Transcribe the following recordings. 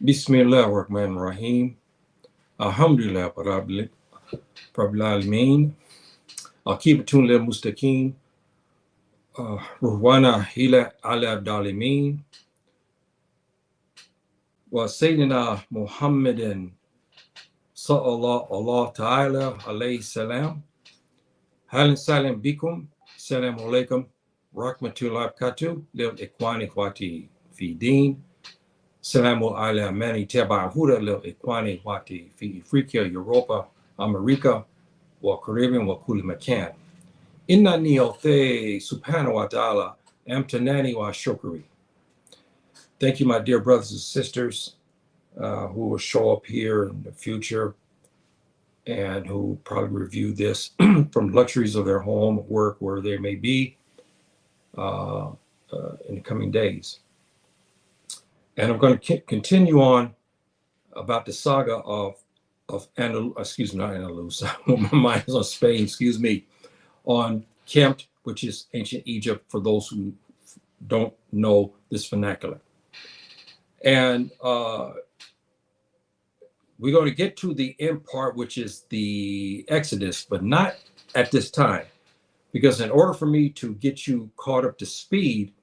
Bismillah ar-Rahman ar-Rahim. Alhamdulillah Rabbil Alamin. Akibatun lil Mustaqim. Ruhwana hila ala dalimin. Wa Sayyidina Muhammadin sallallahu Allah ta'ala alayhi salam. Halin salam bikum. Salam alaikum. Rahmatullahi barakatuh. Lil ikwani khwati fi din. Salamu ala mani teba huda lil ikwani khwati fi Afrika, Europa, America, wa Caribbean, wa kulli makan. Inna niyote subhanahu wa ta'ala amtanani wa shukri. Thank you, my dear brothers and sisters who will show up here in the future and who probably review this from luxuries of their home, work, where they may be in the coming days. And I'm going to continue on about the saga of excuse me, not Andalus. My mind is on Spain, excuse me, on Kemt, which is ancient Egypt, for those who don't know this vernacular. And we're going to get to the end part, which is the Exodus, but not at this time, because in order for me to get you caught up to speed,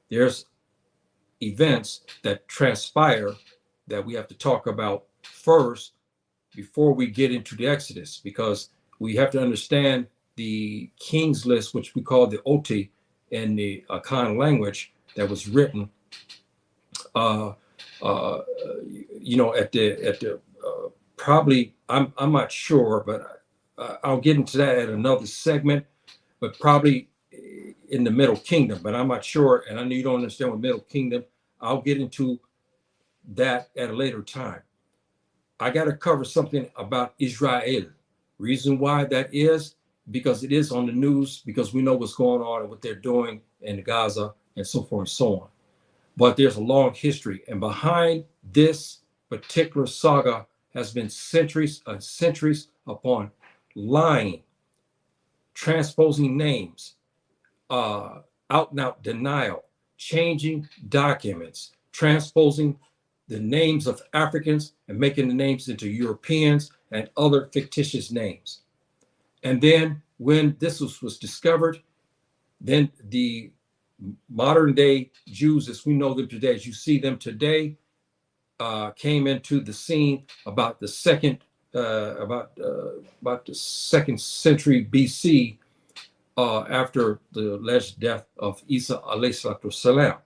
there's events that transpire that we have to talk about first before we get into the Exodus, because we have to understand the King's List, which we call the Oti in the Akan language, that was written at the probably, I'm not sure, but I'll get into that at another segment, but probably in the Middle Kingdom, but I'm not sure, and I know you don't understand what Middle Kingdom. I'll get into that at a later time. I got to cover something about Israel. Reason why that is, because it is on the news, because we know what's going on and what they're doing in Gaza and so forth and so on. But there's a long history, and behind this particular saga has been centuries and centuries upon lying, transposing names, out and out denial, changing documents, transposing the names of Africans and making the names into Europeans and other fictitious names. And then when this was discovered, then the modern day Jews, as we know them today, as you see them today, came into the scene about the second century BC, after the alleged death of Isa alayhi salatu wasalam.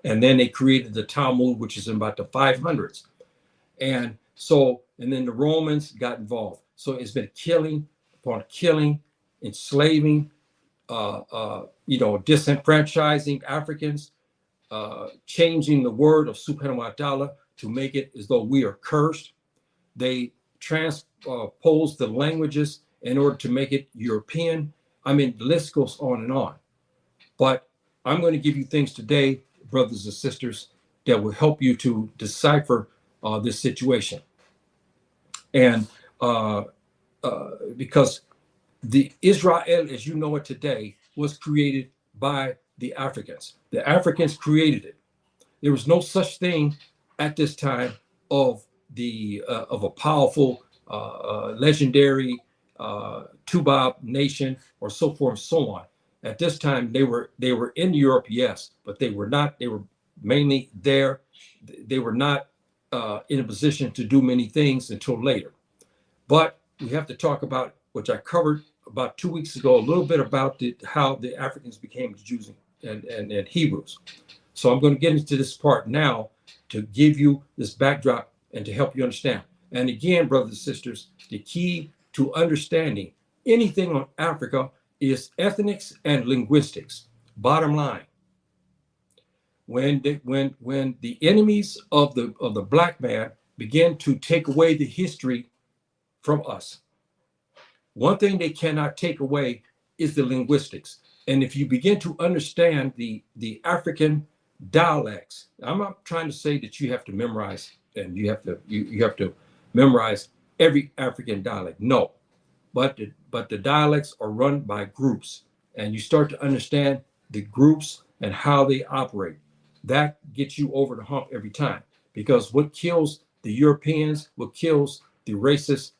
And then they created the Talmud, which is in about the 500s. And then the Romans got involved. So it's been killing upon killing, enslaving, disenfranchising Africans, changing the word of subhanahu wa ta'ala to make it as though we are cursed. They transposed the languages in order to make it European. I mean, the list goes on and on. But I'm going to give you things today, brothers and sisters, that will help you to decipher this situation. And because the Israel, as you know it today, was created by the Africans. The Africans created it. There was no such thing at this time of a powerful, legendary Tubab nation or so forth and so on. At this time, they were in Europe, yes, but they were not. They were mainly there. They were not in a position to do many things until later. But we have to talk about, which I covered about 2 weeks ago, a little bit about how the Africans became Jews and Hebrews. So I'm going to get into this part now to give you this backdrop and to help you understand. And again, brothers and sisters, the key to understanding anything on Africa is ethnics and linguistics. Bottom line, when the enemies of the black man begin to take away the history from us, one thing they cannot take away is the linguistics. And if you begin to understand the African dialects, I'm not trying to say that you have to memorize and you have to memorize every African dialect. No, but the dialects are run by groups, and you start to understand the groups and how they operate. That gets you over the hump every time, because what kills the Europeans, what kills the racist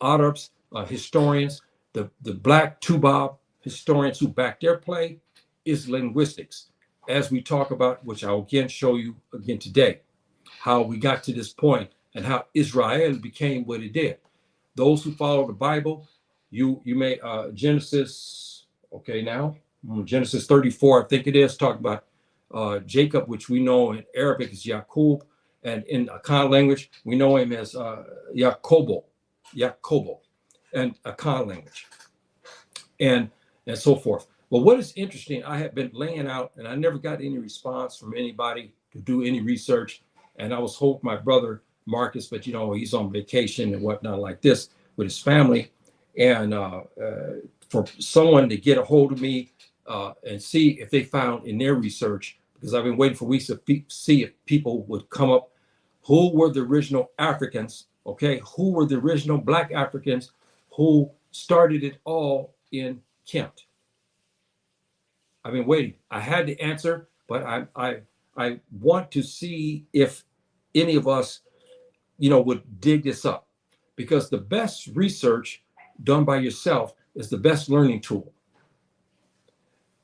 Arabs, historians, the black Tubab historians who back their play is linguistics. As we talk about, which I'll again show you again today, how we got to this point and how Israel became what it did. Those who follow the Bible, you may Genesis, okay, now Genesis 34, I think it is, talking about Jacob, which we know in Arabic is Yaqub, and in Akan language we know him as Yakobo, and Akan language, and so forth. But what is interesting, I have been laying out, and I never got any response from anybody to do any research. And I was hoping my brother Marcus, but you know, he's on vacation and whatnot like this with his family. And for someone to get a hold of me and see if they found in their research, because I've been waiting for weeks to see if people would come up, who were the original Africans, okay? Who were the original Black Africans who started it all in Kent? I've been waiting. I had the answer, but I want to see if any of us, you know, would dig this up, because the best research done by yourself is the best learning tool.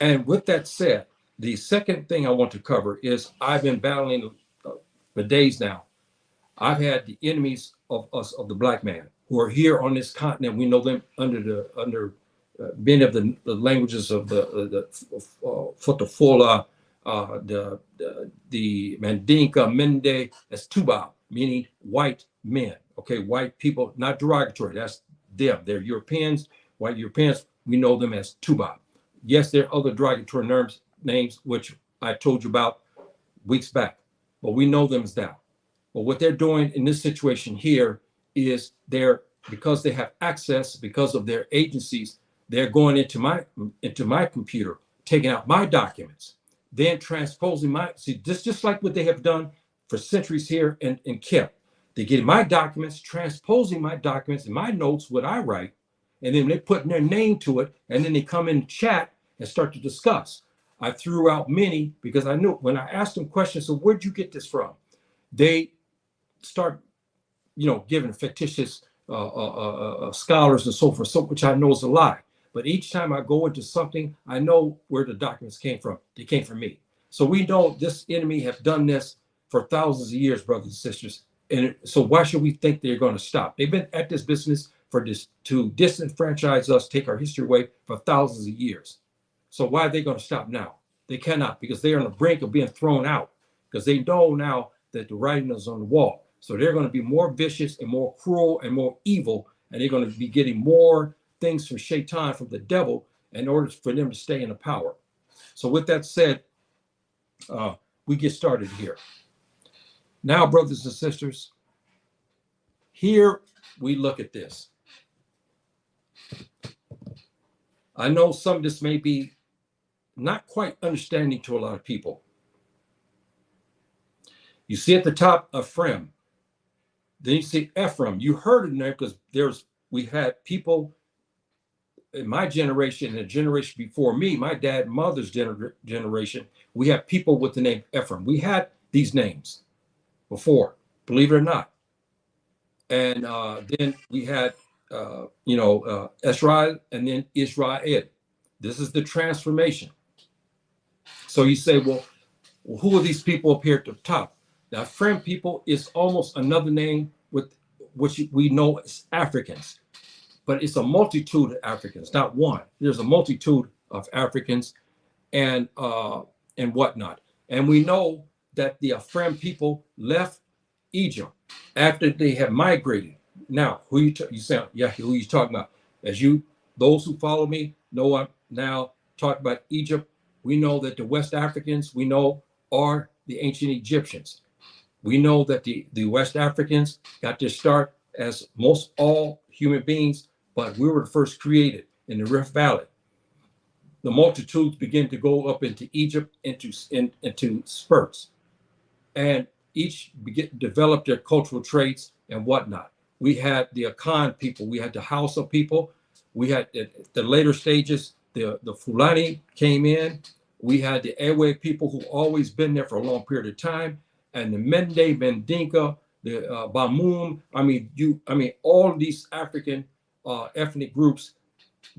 And with that said, the second thing I want to cover is I've been battling for days now. I've had the enemies of us, of the Black man, who are here on this continent. We know them under many of the languages of the Fotofola, the Mandinka, Mende, as Tuba, meaning white men. Okay, white people, not derogatory. That's them. They're Europeans, white Europeans. We know them as Tuba. Yes, there are other derogatory names, which I told you about weeks back, but we know them as that. But what they're doing in this situation here is because they have access, because of their agencies, they're going into my computer, taking out my documents, then transposing this just like what they have done for centuries here in Kemp. They get my documents, transposing my documents and my notes, what I write, and then they put their name to it, and then they come in chat and start to discuss. I threw out many because I knew when I asked them questions, so where'd you get this from? They start, you know, giving fictitious scholars and so forth, which I know is a lie. But each time I go into something, I know where the documents came from. They came from me. So we know this enemy have done this for thousands of years, brothers and sisters. And so why should we think they're going to stop? They've been at this business to disenfranchise us, take our history away for thousands of years. So why are they going to stop now? They cannot, because they are on the brink of being thrown out, because they know now that the writing is on the wall. So they're going to be more vicious and more cruel and more evil, and they're going to be getting more things from Shaitan, from the devil, in order for them to stay in the power. So with that said, we get started here. Now, brothers and sisters, here we look at this. I know some of this may be not quite understanding to a lot of people. You see at the top, Afrim. Then you see Afrim. You heard it there because we had people in my generation and the generation before me, my dad and mother's generation, we have people with the name Afrim. We had these names before, believe it or not. And then we had, Israel and then Israel. This is the transformation. So you say, well, who are these people up here at the top? Now, Afrim people is almost another name with which we know as Africans. But it's a multitude of Africans, not one. There's a multitude of Africans and whatnot. And we know that the Afrim people left Egypt after they have migrated. Now, who you talking about? Those who follow me know I'm now talking about Egypt. We know that the West Africans, we know, are the ancient Egyptians. We know that the West Africans got their start as most all human beings, but we were the first created in the Rift Valley. The multitudes begin to go up into Egypt into spurts, and each develop their cultural traits and whatnot. We had the Akan people, we had the Hausa people, we had the later stages, the Fulani came in, we had the Ewe people who always been there for a long period of time, and the Mende, Mendinka, the Bamum. All of these African ethnic groups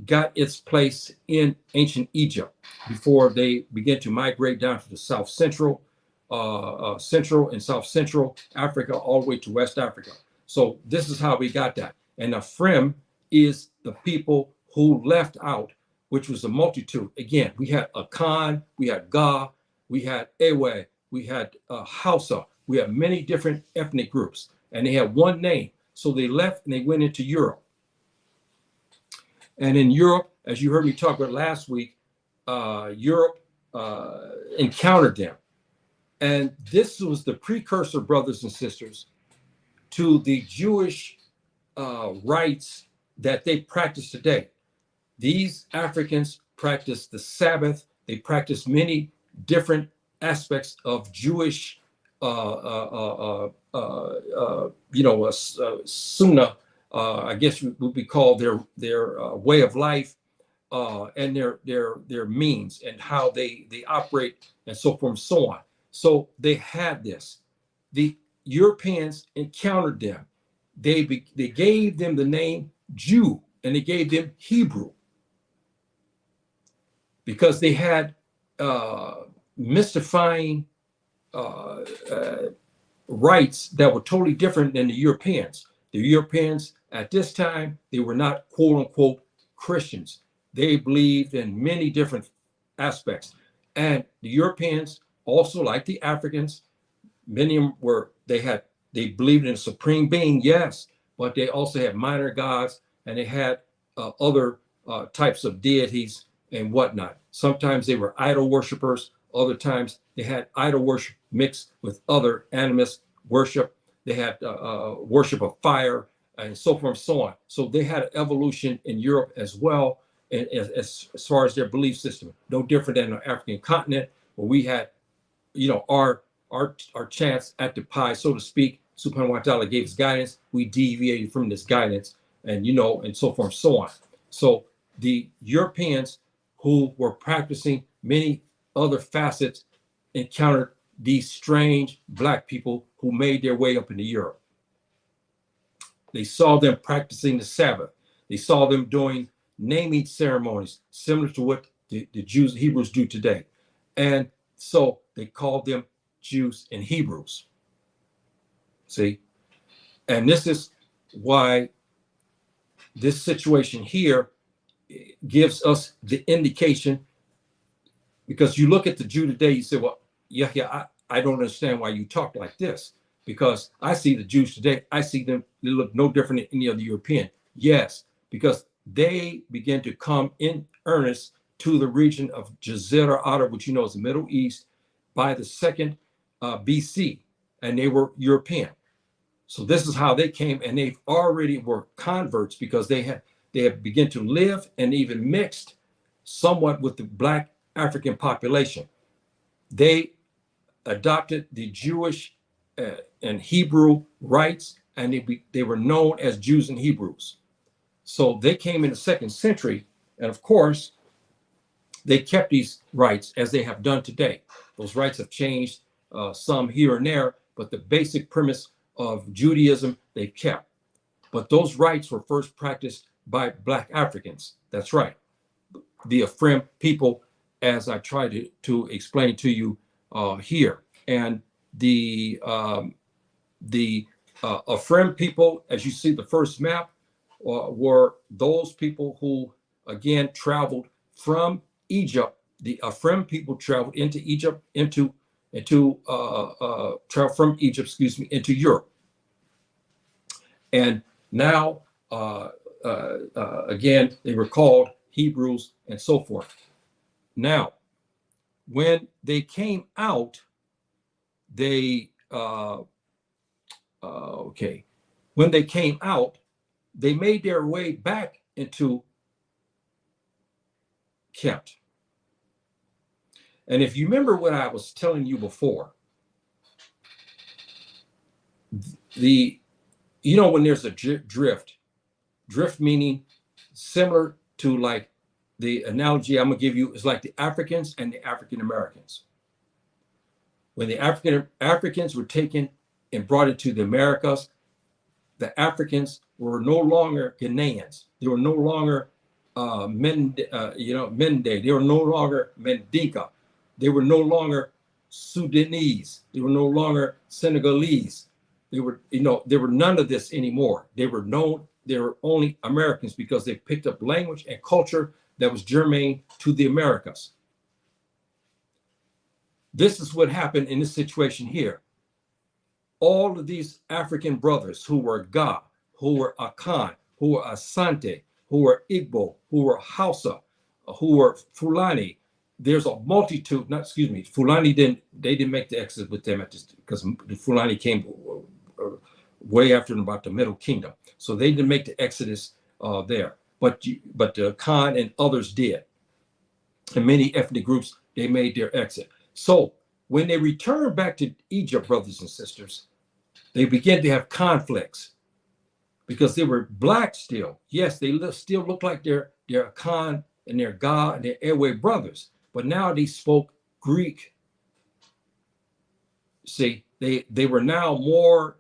got its place in ancient Egypt before they began to migrate down to the central and south central Africa, all the way to West Africa. So this is how we got that. And Afrim is the people who left out, which was a multitude. Again, we had Akan, we had Ga, we had Ewe, we had Hausa, we had many different ethnic groups, and they had one name. So they left and they went into Europe. And in Europe, as you heard me talk about last week, Europe encountered them. And this was the precursor, brothers and sisters, to the Jewish rites that they practice today. These Africans practice the Sabbath. They practice many different aspects of Jewish, sunnah. I guess would be called their way of life, and their means and how they operate and so forth and so on. So they had this. The Europeans encountered them. They gave them the name Jew, and they gave them Hebrew because they had mystifying rites that were totally different than the Europeans. The Europeans at this time, they were not quote unquote Christians. They believed in many different aspects. And the Europeans, also like the Africans, many of them they believed in a supreme being, yes, but they also had minor gods, and they had other types of deities and whatnot. Sometimes they were idol worshipers. Other times they had idol worship mixed with other animist worship. They had worship of fire and so forth and so on. So they had an evolution in Europe as well, as far as their belief system. No different than the African continent, where we had, our chance at the pie, so to speak. Subhanahu wa ta'ala gave us guidance. We deviated from this guidance, and so forth and so on. So the Europeans who were practicing many other facets encountered these strange Black people who made their way up into Europe. They saw them practicing the Sabbath. They saw them doing naming ceremonies similar to what the Jews, Hebrews do today. And so they called them Jews and Hebrews. See? And this is why this situation here gives us the indication, because you look at the Jew today, you say, well, I don't understand why you talk like this, because I see the Jews today, I see them, they look no different than any other European. Yes, because they begin to come in earnest to the region of Jazira Arab, which is the Middle East, by the 2nd BC, and they were European. So this is how they came, and they already were converts because they have begun to live and even mixed somewhat with the Black African population. They adopted the Jewish and Hebrew rites, and they were known as Jews and Hebrews. So they came in the 2nd century, and of course, they kept these rites as they have done today. Those rites have changed some here and there, but the basic premise of Judaism they've kept. But those rites were first practiced by Black Africans. That's right. The Afrim people, as I tried to explain to you here. And the Afrim people, as you see the first map, were those people who, again, traveled from Egypt. The Afrim people traveled into Egypt, traveled from Egypt, into Europe. And now, again, they were called Hebrews and so forth. Now, when they came out, when they came out, they made their way back into Kent. And if you remember what I was telling you before, when there's a drift meaning similar to, like, the analogy I'm gonna give you is like the Africans and the African Americans. When the Africans were taken and brought into the Americas, the Africans were no longer Ghanaians. They were no longer Mende. They were no longer Mendinka. They were no longer Sudanese. They were no longer Senegalese. They were, there were none of this anymore. They were only Americans because they picked up language and culture that was germane to the Americas. This is what happened in this situation here. All of these African brothers who were Ga, who were Akan, who were Asante, who were Igbo, who were Hausa, who were Fulani. There's a multitude, Fulani didn't make the exodus with them because the Fulani came way after about the Middle Kingdom. So they didn't make the exodus there. But the Khan and others did. And many ethnic groups, they made their exit. So when they returned back to Egypt, brothers and sisters, they began to have conflicts because they were black still. Yes, they still look like they're Khan and their Ga and their Ewe brothers, but now they spoke Greek. See, they were now more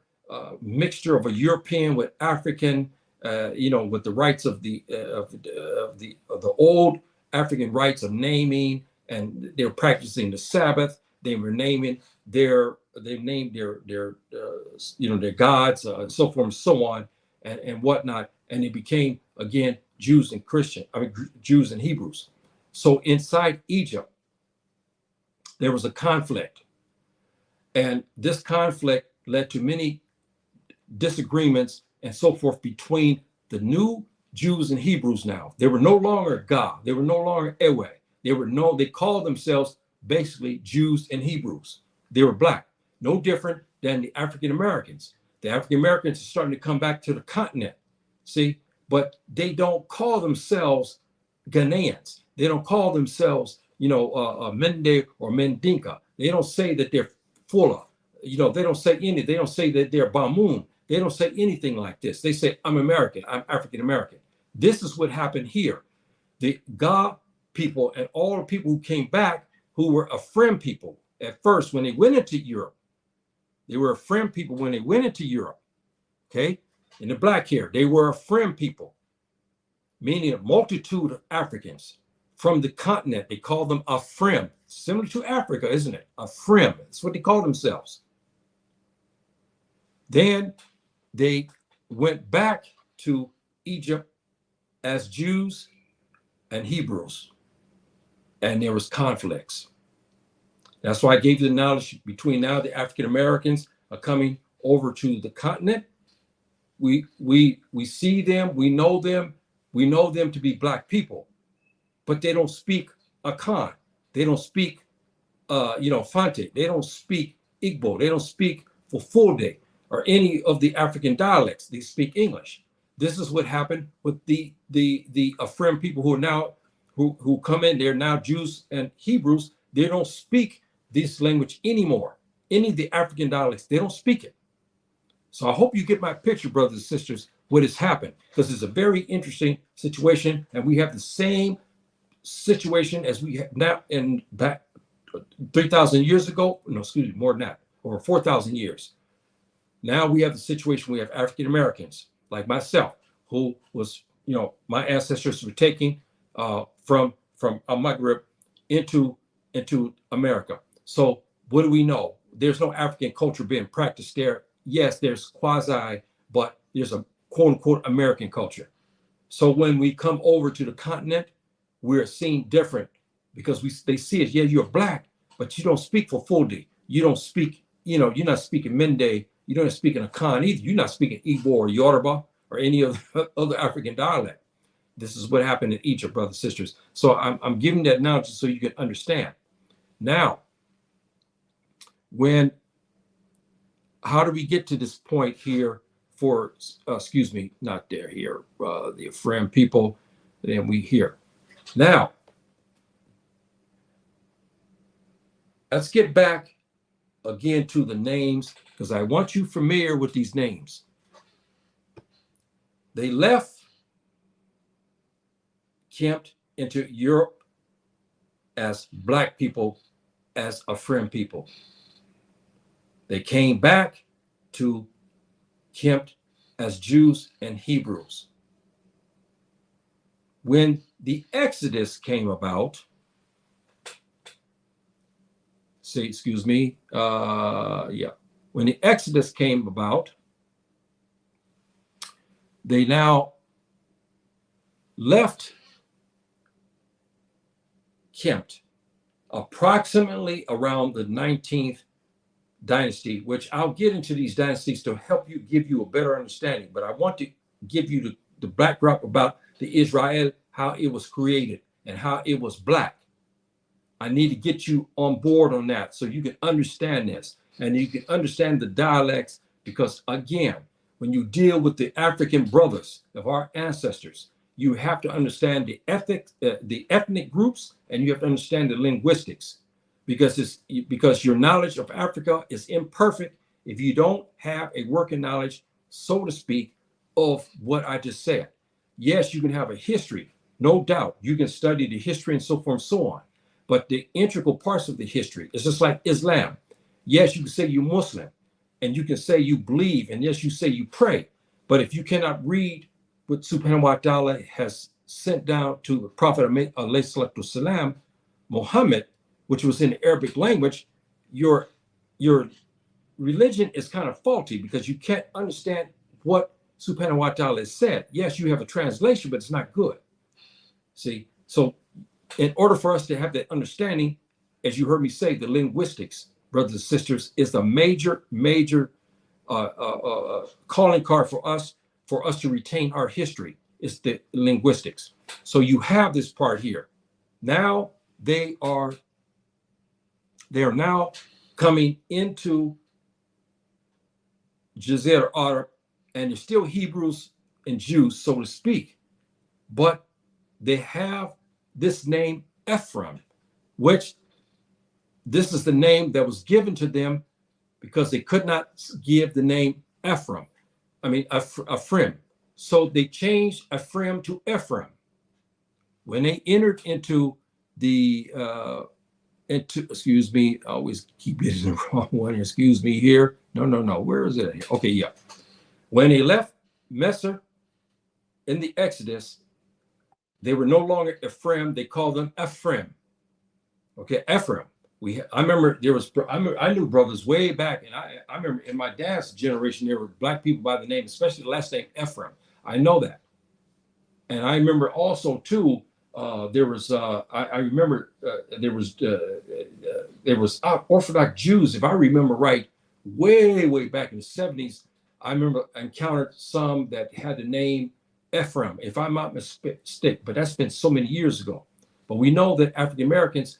mixture of a European with African, with the rights of the old African rights of naming, and they were practicing the Sabbath. They were naming their gods, and so forth and so on, and whatnot. And they became again Jews and Hebrews. So inside Egypt, there was a conflict, and this conflict led to many disagreements and so forth between the new Jews and Hebrews. Now they were no longer Ga, they were no longer Ewe. They called themselves basically Jews and Hebrews. They were black, no different than the African Americans. The African Americans are starting to come back to the continent, see, but they don't call themselves Ghanaians. They don't call themselves, Mende or Mendinka. They don't say that they're Fula. They don't say any. They don't say that they're Bamoon. They don't say anything like this. They say, I'm American. I'm African American. This is what happened here. The Ga people and all the people who came back, who were Afrim people at first when they went into Europe. They were Afrim people when they went into Europe. Okay, in the black hair, they were Afrim people, meaning a multitude of Africans from the continent. They called them Afrim, similar to Africa, isn't it? Afrim. That's what they call themselves. Then they went back to Egypt as Jews and Hebrews, and there was conflicts. That's why I gave you the knowledge between now the African Americans are coming over to the continent. We see them, we know them to be black people, but they don't speak Akan. They don't speak Fante. They don't speak Igbo. They don't speak Fulfulde or any of the African dialects. They speak English. This is what happened with the Afrim people who are now who come in. They're now Jews and Hebrews. They don't speak this language anymore. Any of the African dialects, they don't speak it. So I hope you get my picture, brothers and sisters, what has happened, because it's a very interesting situation, and we have the same situation as we have now in back 3,000 years ago. No, excuse me, more than that, over 4,000 years. Now we have the situation, we have African Americans like myself, who was, my ancestors were taking from Al-Maghrib into America. So what do we know? There's no African culture being practiced there. Yes, there's quasi, but there's a quote unquote American culture. So when we come over to the continent, we're seen different because they see it. Yeah, you're black, but you don't speak Fulfulde. You don't speak, you're not speaking Mende. You don't speak in Akan either. You're not speaking Igbo or Yoruba or any of the other African dialect. This is what happened in Egypt, brothers and sisters. So I'm giving that now just so you can understand. Now, how do we get to this point here for, not there here, the Afrim people, then we here. Now, let's get back again to the names, because I want you familiar with these names. They camped into Europe as black people, as Afrim people. They came back to Kemet as Jews and Hebrews. When the Exodus came about, when the Exodus came about, they now left Kemet approximately around the 19th dynasty, which I'll get into these dynasties to help you, give you a better understanding. But I want to give you the backdrop about the Israel, how it was created and how it was black. I need to get you on board on that so you can understand this and you can understand the dialects, because again, when you deal with the African brothers of our ancestors, you have to understand the ethnic groups, and you have to understand the linguistics, because your knowledge of Africa is imperfect if you don't have a working knowledge, so to speak, of what I just said. Yes, you can have a history, no doubt. You can study the history and so forth and so on. But the integral parts of the history, it's just like Islam. Yes, you can say you're Muslim, and you can say you believe, and yes, you say you pray. But if you cannot read what Subhanahu wa ta'ala has sent down to the Prophet ﷺ, Muhammad, which was in the Arabic language, your religion is kind of faulty, because you can't understand what Subhanahu wa ta'ala has said. Yes, you have a translation, but it's not good. See, so in order for us to have that understanding, as you heard me say, the linguistics, brothers and sisters, is a major calling card for us to retain our history. It's the linguistics. So you have this part here. Now they are now coming into Jazir Arab, and they're still Hebrews and Jews, so to speak, but they have this name Afrim, which this is the name that was given to them because they could not give the name Afrim. Afrim. So they changed Afrim to Ephraim. When they entered into the excuse me, I always keep getting the wrong one. Excuse me here. No. Where is it? Okay, yeah. When they left Messer in the Exodus, they were no longer Ephraim. They called them Afrim. Okay, Ephraim. I knew brothers way back, and I remember in my dad's generation there were black people by the name, especially the last name Ephraim. I know that, and I remember also too. There was Orthodox Jews, if I remember right, way back in the 70s. I remember I encountered some that had the name Ephraim, if I'm not mistaken, but that's been so many years ago. But we know that African Americans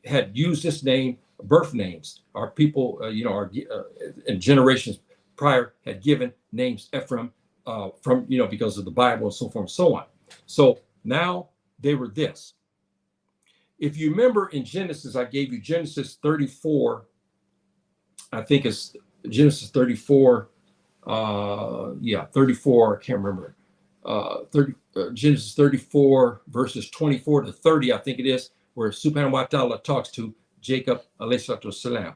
had used this name, birth names. Our people, in generations prior, had given names Ephraim from, because of the Bible and so forth and so on. So now they were this. If you remember in Genesis, I gave you Genesis 34. I think it's Genesis 34. 34. I can't remember. Genesis 34 verses 24 to 30, I think it is, where Subhanahu wa ta'ala talks to Jacob alayhi salam.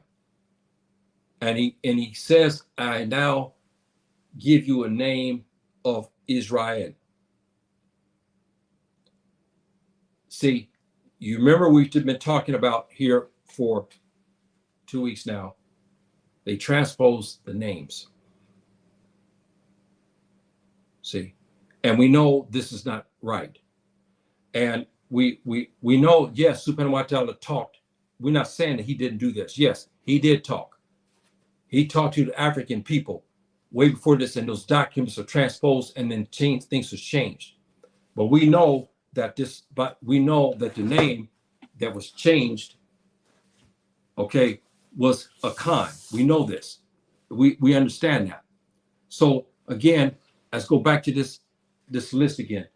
And he says, I now give you a name of Israel. See, you remember we've been talking about here for 2 weeks now. They transpose the names. See, and we know this is not right. And we know, yes, Subhanahu wa ta'ala talked. We're not saying that he didn't do this. Yes, he did talk. He talked to the African people way before this, and those documents are transposed, and then things have changed. But we know that the name that was changed, okay, was Akan. We know this. We understand that. So again, let's go back to this list again.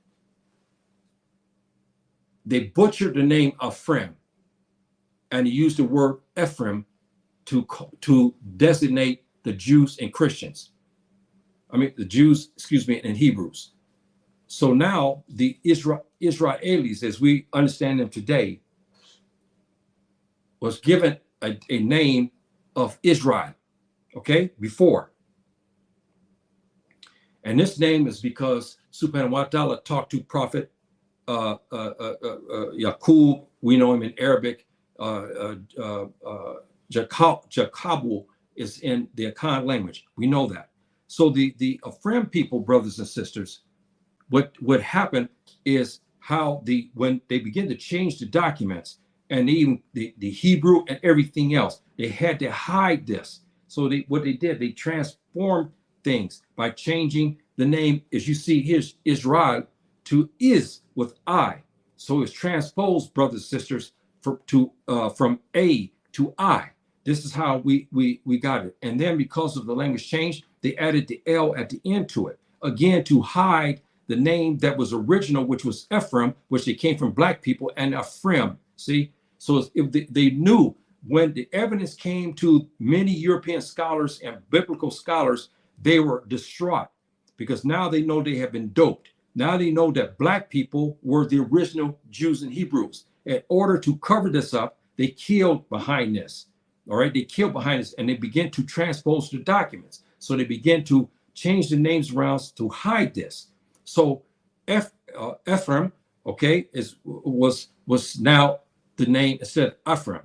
They butchered the name Afrim, and he used the word Ephraim to designate the Jews and Christians. The Jews, and Hebrews. So now the Israelis, as we understand them today, was given a name of Israel. okay, before. And this name is because Subhanahu wa ta'ala talked to Prophet Yaqub. We know him in Arabic. Jakabu is in the Akan language. We know that. So the Afrim people, brothers and sisters, what happened is how when they begin to change the documents and even the Hebrew and everything else, they had to hide this. So what they did, they transformed things by changing the name, as you see here's Israel to is with I. So it's transposed, brothers and sisters, from A to I. This is how we got it. And then because of the language change, they added the L at the end to it, again to hide the name that was original, which was Ephraim, which they came from black people, and Afrim. See, so if they knew when the evidence came to many European scholars and biblical scholars, they were distraught because now they know they have been doped. Now they know that black people were the original Jews and Hebrews. In order to cover this up, they killed behind this. All right, they killed behind this, and they began to transpose the documents. So they began to change the names around to hide this. So Ephraim, okay, was now the name instead of Afrim,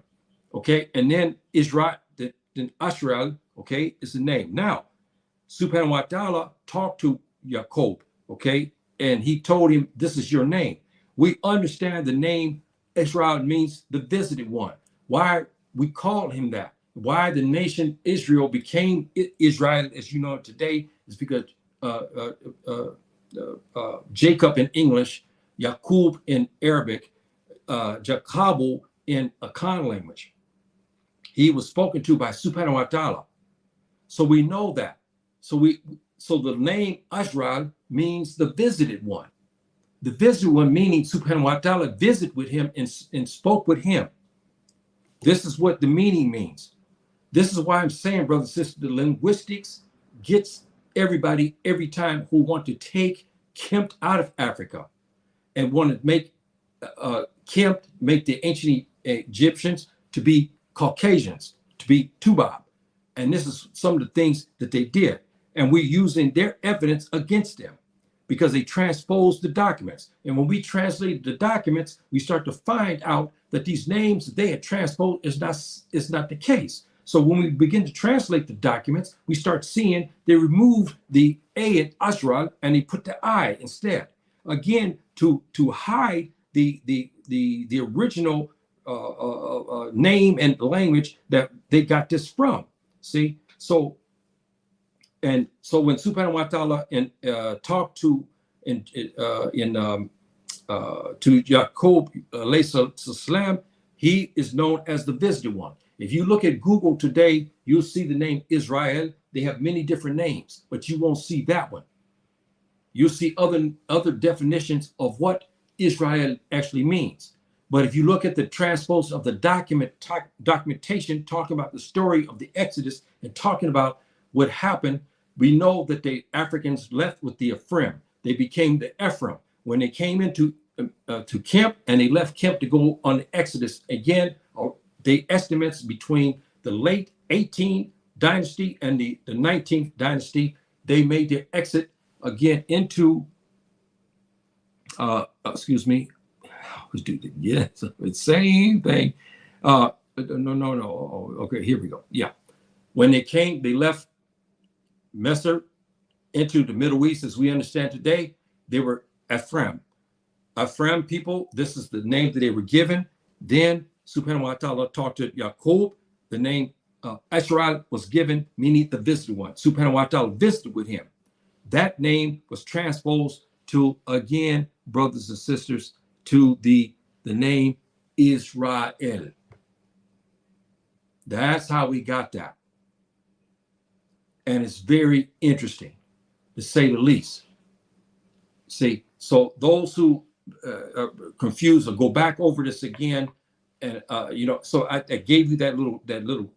okay, and then Israel, then Ashrael, okay, is the name. Now, Subhanahu wa ta'ala talked to Jacob, okay, and he told him, this is your name. We understand the name Israel means the visited one. Why we call him that? Why the nation Israel became Israel, as you know today, is because Jacob in English, Yaqub in Arabic, Jacobo in Akan language. He was spoken to by Subhanahu wa ta'ala. So we know that. So the name Ashral means the visited one. The visited one meaning Subhanahu wa ta'ala visited with him and spoke with him. This is what the meaning means. This is why I'm saying, brothers and sisters, the linguistics gets everybody every time who want to take Kempt out of Africa and want to make Kempt, make the ancient Egyptians to be Caucasians, to be Tubab. And this is some of the things that they did. And we're using their evidence against them because they transposed the documents. And when we translate the documents, we start to find out that these names that they had transposed is not the case. So when we begin to translate the documents, we start seeing they removed the A in Ashral and they put the I instead. Again, to hide the original name and language that they got this from. See, so when Subhanahu wa ta'ala talked to Jacob alayhi salam, he is known as the visited one. If you look at Google today, you'll see the name Israel. They have many different names, but you won't see that one. You'll see other definitions of what Israel actually means. But if you look at the transpose of the documentation, talking about the story of the Exodus and talking about what happened, we know that the Africans left with the Afrim. They became the Ephraim. When they came into to Kempt and they left Kempt to go on the Exodus again, they estimates between the late 18th dynasty and the 19th dynasty, they made their exit again into, yeah, same thing. No. Okay, here we go. Yeah. When they came, they left Messer into the Middle East as we understand today. They were Afrim. Afrim people, this is the name that they were given. Then Subhanahu wa ta'ala talked to Yaqub. The name Ashral was given, meaning the visited one. Subhanahu wa ta'ala visited with him. That name was transposed to, again, brothers and sisters, to the name Israel. That's how we got that. And it's very interesting, to say the least. See, so those who are confused or go back over this again, and so I gave you that little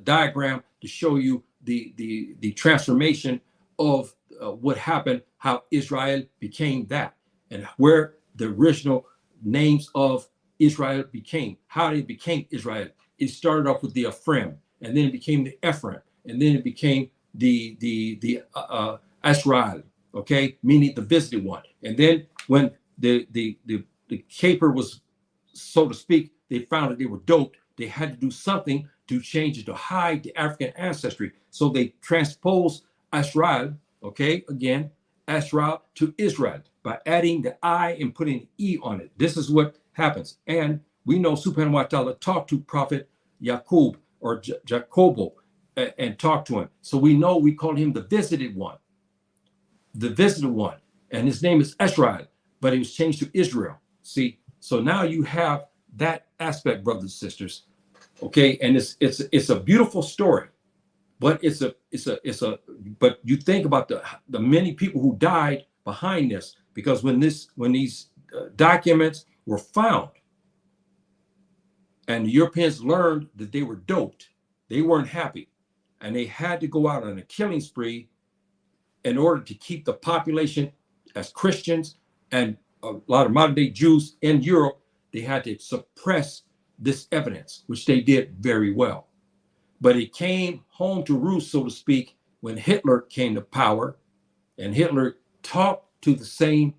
diagram to show you the transformation of what happened, how Israel became that, and where the original names of Israel became, how they became Israel. It started off with the Afrim, and then it became the Ephraim, and then it became the Ashral, okay, meaning the visited one. And then when the caper was, so to speak, they found that they were doped. They had to do something to change it to hide the African ancestry. So they transposed Ashral, okay, again, Ashral to Israel by adding the I and putting an E on it. This is what happens. And we know Subhanahu wa ta'ala talked to Prophet Yaqub or Jacobo and talked to him. So we know we call him the visited one, and his name is Israel, but he was changed to Israel. See, so now you have that aspect, brothers and sisters. Okay, and it's a beautiful story, but but you think about the many people who died behind this, because when these documents were found, and the Europeans learned that they were doped, they weren't happy, and they had to go out on a killing spree in order to keep the population as Christians and a lot of modern day Jews in Europe. They had to suppress this evidence, which they did very well. But it came home to roost, so to speak, when Hitler came to power, and Hitler talked to the same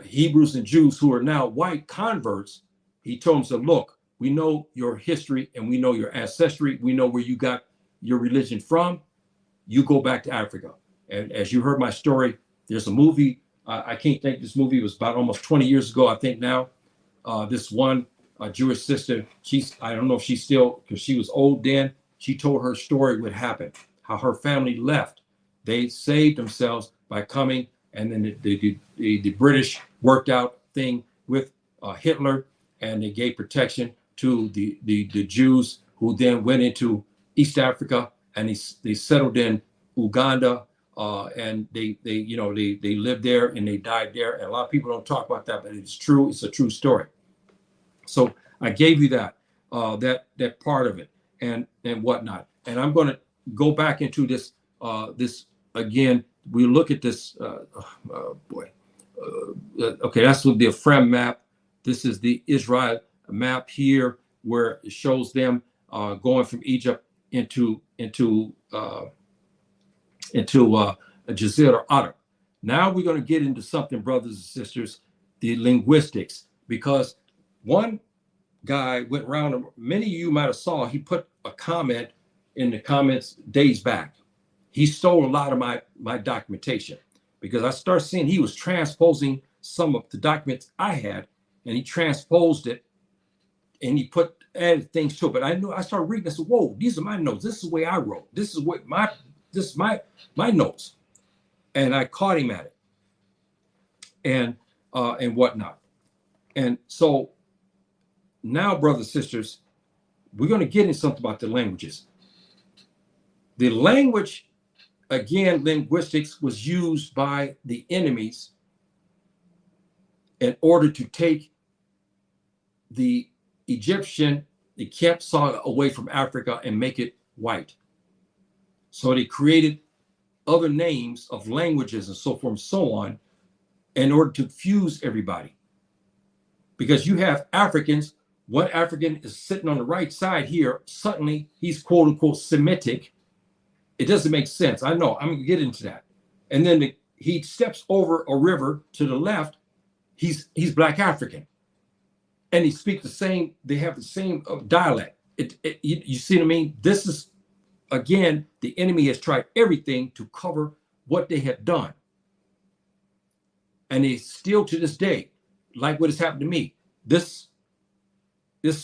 Hebrews and Jews who are now white converts. He told them, so look, we know your history and we know your ancestry. We know where you got your religion from. You go back to Africa. And as you heard my story, there's a movie. I can't think, this movie was about almost 20 years ago, I think now. This one Jewish sister, I don't know if she's still, because she was old then, she told her story what happened, how her family left. They saved themselves by coming, and then the British worked out thing with Hitler, and they gave protection to the Jews, who then went into East Africa, and they settled in Uganda, and they lived there and they died there. And a lot of people don't talk about that, but it's true. It's a true story. So I gave you that part of it and whatnot. And I'm going to go back into this this again. We look at this. Okay, that's with the Afrim map. This is the Israel map here, where it shows them going from Egypt into Jazira Arab. Now we're going to get into something, brothers and sisters, the linguistics, because one guy went around, many of you might have saw, he put a comment in the comments days back. He stole a lot of my documentation, because I started seeing he was transposing some of the documents I had, and he transposed it and he added things to it. But I started reading, I said, whoa, these are my notes. This is the way I wrote. This is my notes. And I caught him at it and whatnot. And so now, brothers and sisters, we're going to get into something about the languages. The language, again, linguistics was used by the enemies in order to take the Egyptian, the Kemp saga away from Africa and make it white. So they created other names of languages and so forth and so on in order to fuse everybody. Because you have Africans, one African is sitting on the right side here, suddenly he's quote unquote Semitic. It doesn't make sense. I know, I'm gonna get into that. And then he steps over a river to the left, he's Black African. And he speaks the same, they have the same dialect. You see what I mean? This is, again, the enemy has tried everything to cover what they have done. And they still to this day, like what has happened to me. This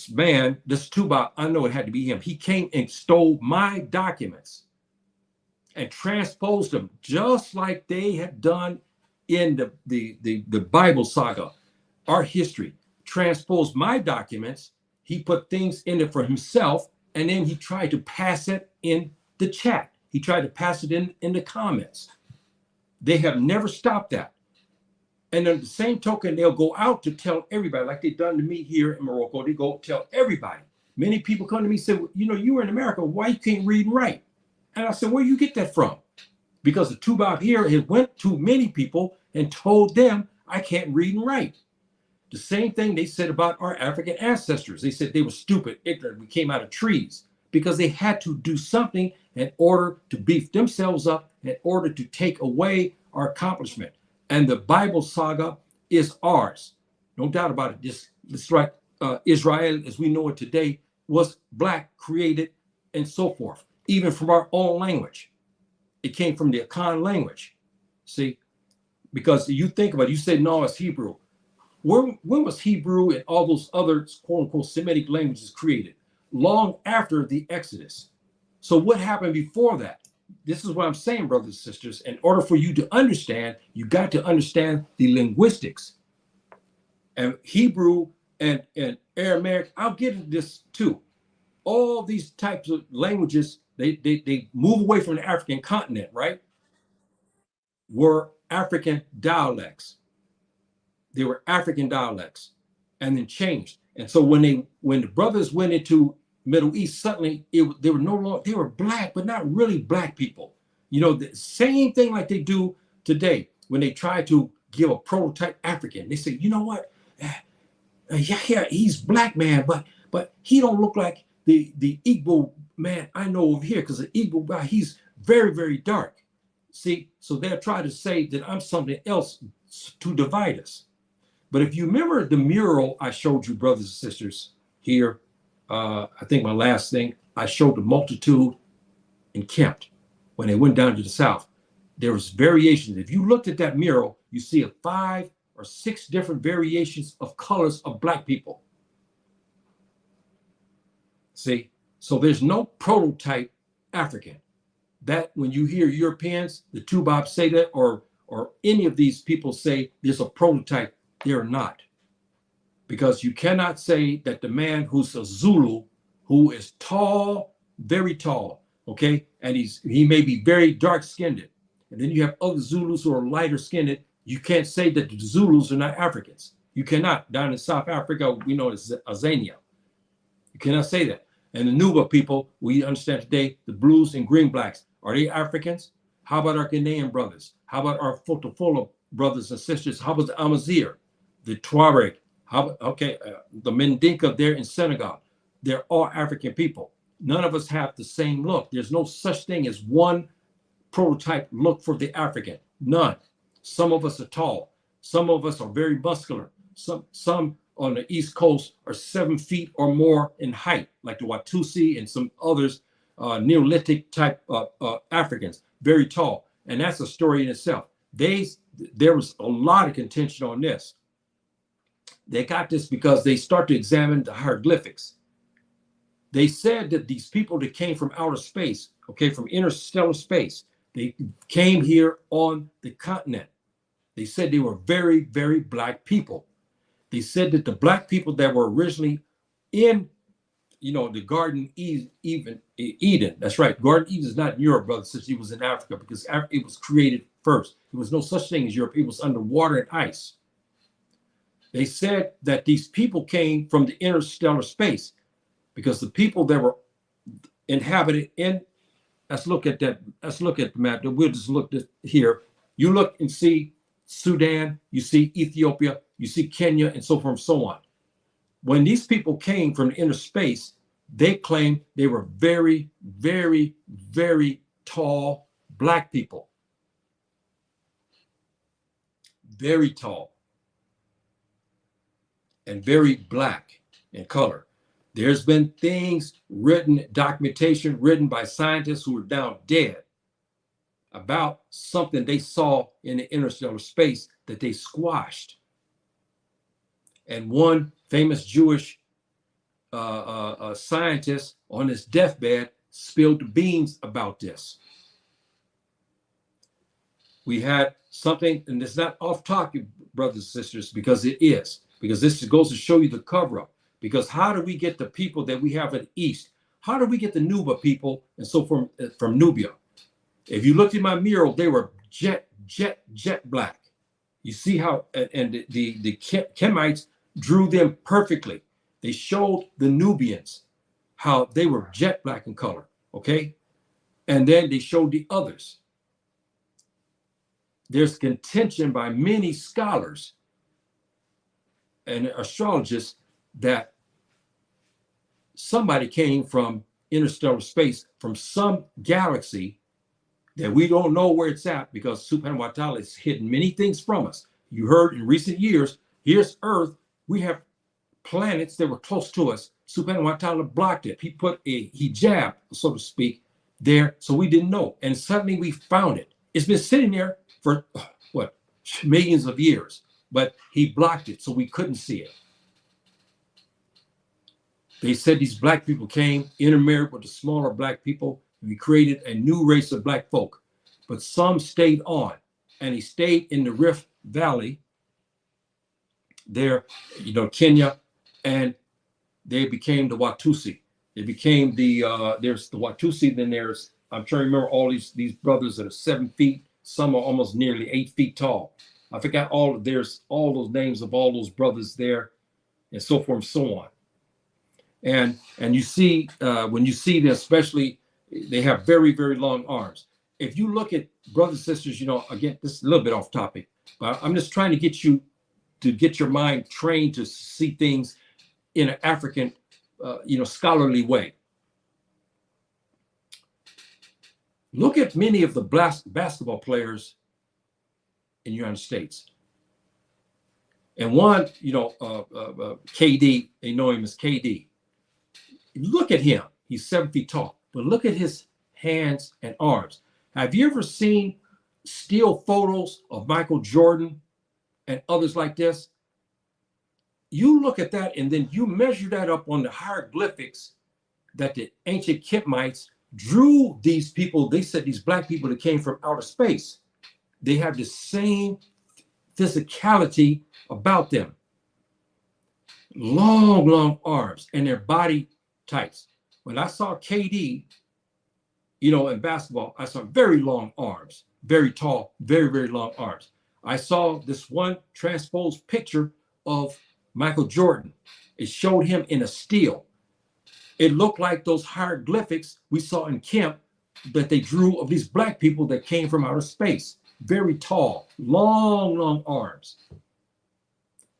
man, this Tuba, I know it had to be him. He came and stole my documents and transposed them just like they had done in the Bible saga, our history. Transposed my documents. He put things in it for himself, and then he tried to pass it in the chat. He tried to pass it in the comments. They have never stopped that. And on the same token, they'll go out to tell everybody, like they've done to me here in Morocco. They go tell everybody. Many people come to me and say, well, you were in America, why you can't read and write? And I said, where do you get that from? Because the Tubab here has went to many people and told them I can't read and write. The same thing they said about our African ancestors. They said they were stupid, ignorant. We came out of trees. because they had to do something in order to beef themselves up, in order to take away our accomplishment. And the Bible saga is ours. No doubt about it. This right, Israel, as we know it today, was black, created, and so forth. Even from our own language. It came from the Akan language. See, because you think about it, you say, no, it's Hebrew. When was Hebrew and all those other quote unquote Semitic languages created? Long after the Exodus. So what happened before that? This is what I'm saying, brothers and sisters. In order for you to understand, you got to understand the linguistics. And Hebrew and Aramaic, I'll get into this too. All these types of languages, they move away from the African continent, right? Were African dialects. They were African dialects and then changed. And so when the brothers went into Middle East, suddenly they were no longer, they were black, but not really black people. You know, the same thing like they do today when they try to give a prototype African. They say, you know what? Yeah, he's black man, but he don't look like the Igbo man I know over here, because the Igbo guy, he's very, very dark. See, so they'll try to say that I'm something else to divide us. But if you remember the mural I showed you, brothers and sisters, here, I think my last thing, I showed the multitude in Kempt when they went down to the south. There was variations. If you looked at that mural, you see 5 or 6 different variations of colors of black people. See, so there's no prototype African. That when you hear Europeans, the Tubab say that, or any of these people say there's a prototype, they're not. Because you cannot say that the man who's a Zulu, who is tall, very tall, okay, and he may be very dark-skinned, and then you have other Zulus who are lighter-skinned, you can't say that the Zulus are not Africans. You cannot. Down in South Africa, we know it's Azania. You cannot say that. And the Nuba people, we understand today, the blues and green blacks, are they Africans? How about our Ghanaian brothers? How about our Fotofola brothers and sisters? How about the Amazigh, the Tuareg? The Mendinka there in Senegal? They're all African people. None of us have the same look. There's no such thing as one prototype look for the African. None. Some of us are tall. Some of us are very muscular. Some on the East Coast are 7 feet or more in height, like the Watusi and some others, Neolithic type Africans, very tall. And that's a story in itself. There was a lot of contention on this. They got this because they start to examine the hieroglyphics. They said that these people that came from outer space, okay, from interstellar space, they came here on the continent. They said they were very, very black people. They said that the black people that were originally in, the Garden Eden. That's right. Garden Eden is not in Europe, brother, since it was in Africa, because it was created first. There was no such thing as Europe. It was under water and ice. They said that these people came from the interstellar space because the people that were inhabited in, let's look at that. Let's look at the map. We'll just look here. You look and see Sudan, you see Ethiopia, you see Kenya, and so forth and so on. When these people came from the inner space, they claimed they were very, very, very tall black people. Very tall. And very black in color. There's been things written, documentation written by scientists who are now dead about something they saw in the interstellar space that they squashed. And one famous Jewish scientist on his deathbed spilled the beans about this. We had something, and it's not off topic, brothers and sisters, because it is. Because this goes to show you the cover-up. Because how do we get the people that we have in the East? How do we get the Nuba people and so from Nubia? If you looked at my mural, they were jet black. You see how, and the Kemites drew them perfectly. They showed the Nubians how they were jet black in color, okay? And then they showed the others. There's contention by many scholars and astrologists that somebody came from interstellar space from some galaxy that we don't know where it's at, because Subhanahu wa Ta'ala has hidden many things from us. You heard in recent years, here's Earth, we have planets that were close to us. Subhanahu wa Ta'ala blocked it. He put a hijab, so to speak, there, so we didn't know. And suddenly we found it. It's been sitting there for what, millions of years, but he blocked it so we couldn't see it. They said these black people came, intermarried with the smaller black people, and we created a new race of black folk. But some stayed on, and he stayed in the Rift Valley there, Kenya, and they became the Watusi. They became there's the Watusi, then there's, I'm trying to remember all these brothers that are 7 feet, some are almost nearly 8 feet tall. I forgot there's all those names of all those brothers there, and so forth and so on. And you see, when you see them, especially, they have very, very long arms. If you look at brothers and sisters, again, this is a little bit off topic, but I'm just trying to get you to get your mind trained to see things in an African, scholarly way. Look at many of the basketball players in the United States. And one, KD, they know him as KD. Look at him. He's 7 feet tall, but look at his hands and arms. Have you ever seen still photos of Michael Jordan and others like this? You look at that and then you measure that up on the hieroglyphics that the ancient Kemites drew these people. They said these black people that came from outer space. They have the same physicality about them. Long, long arms, and their body types. When I saw KD, in basketball, I saw very long arms, very tall, very, very long arms. I saw this one transposed picture of Michael Jordan. It showed him in a steel. It looked like those hieroglyphics we saw in Kemp that they drew of these black people that came from outer space. Very tall, long, long arms.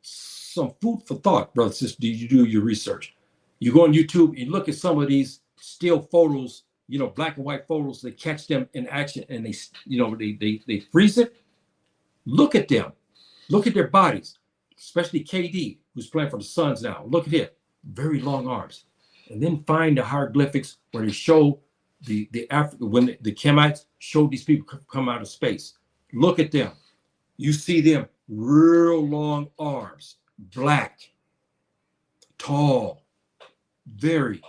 Some food for thought, brothers and sisters. You do your research. You go on YouTube and look at some of these still photos, black and white photos. They catch them in action and they freeze it. Look at them. Look at their bodies, especially KD, who's playing for the Suns now. Look at it. Very long arms. And then find the hieroglyphics where they show when the Kemites showed these people come out of space. Look at them. You see them, real long arms, black, tall, very,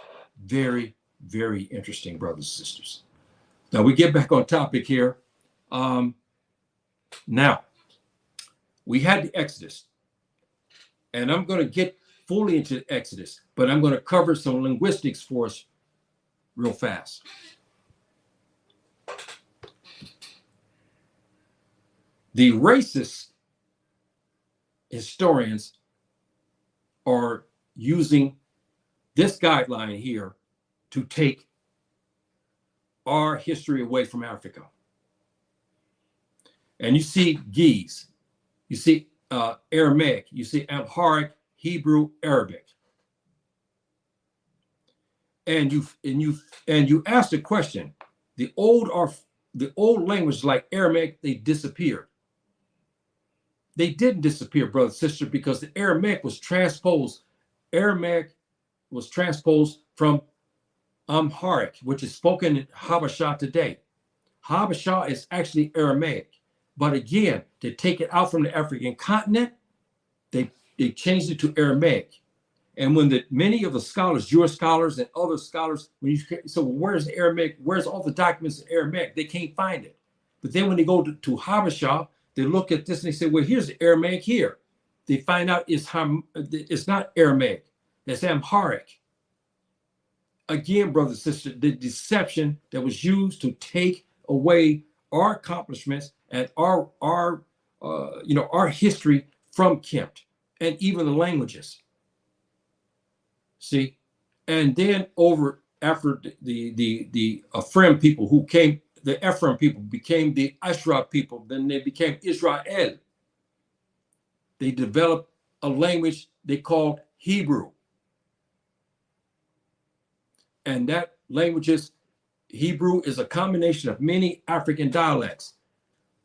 very, very interesting, brothers and sisters. Now we get back on topic here. Now, we had the Exodus, and I'm going to get fully into the Exodus, but I'm going to cover some linguistics for us real fast. The racist historians are using this guideline here to take our history away from Africa. And you see Ge'ez, you see Aramaic, you see Amharic, Hebrew, Arabic. And you ask the question, the old language like Aramaic, they disappeared. They didn't disappear, brother and sister, because the Aramaic was transposed. Aramaic was transposed from Amharic, which is spoken in Habasha today. Habasha is actually Aramaic. But again, to take it out from the African continent, they changed it to Aramaic. And when many of the scholars, Jewish scholars and other scholars, so where's the Aramaic? Where's all the documents in Aramaic? They can't find it. But then when they go to Habasha, they look at this and they say, well, here's the Aramaic here. They find out it's not Aramaic. It's Amharic. Again, brothers and sisters, the deception that was used to take away our accomplishments and our history from Kempt and even the languages. See, and then after the Afrim people who came, the Afrim people became the Ashraf people, then they became Israel. They developed a language they called Hebrew. And that languages. Hebrew is a combination of many African dialects.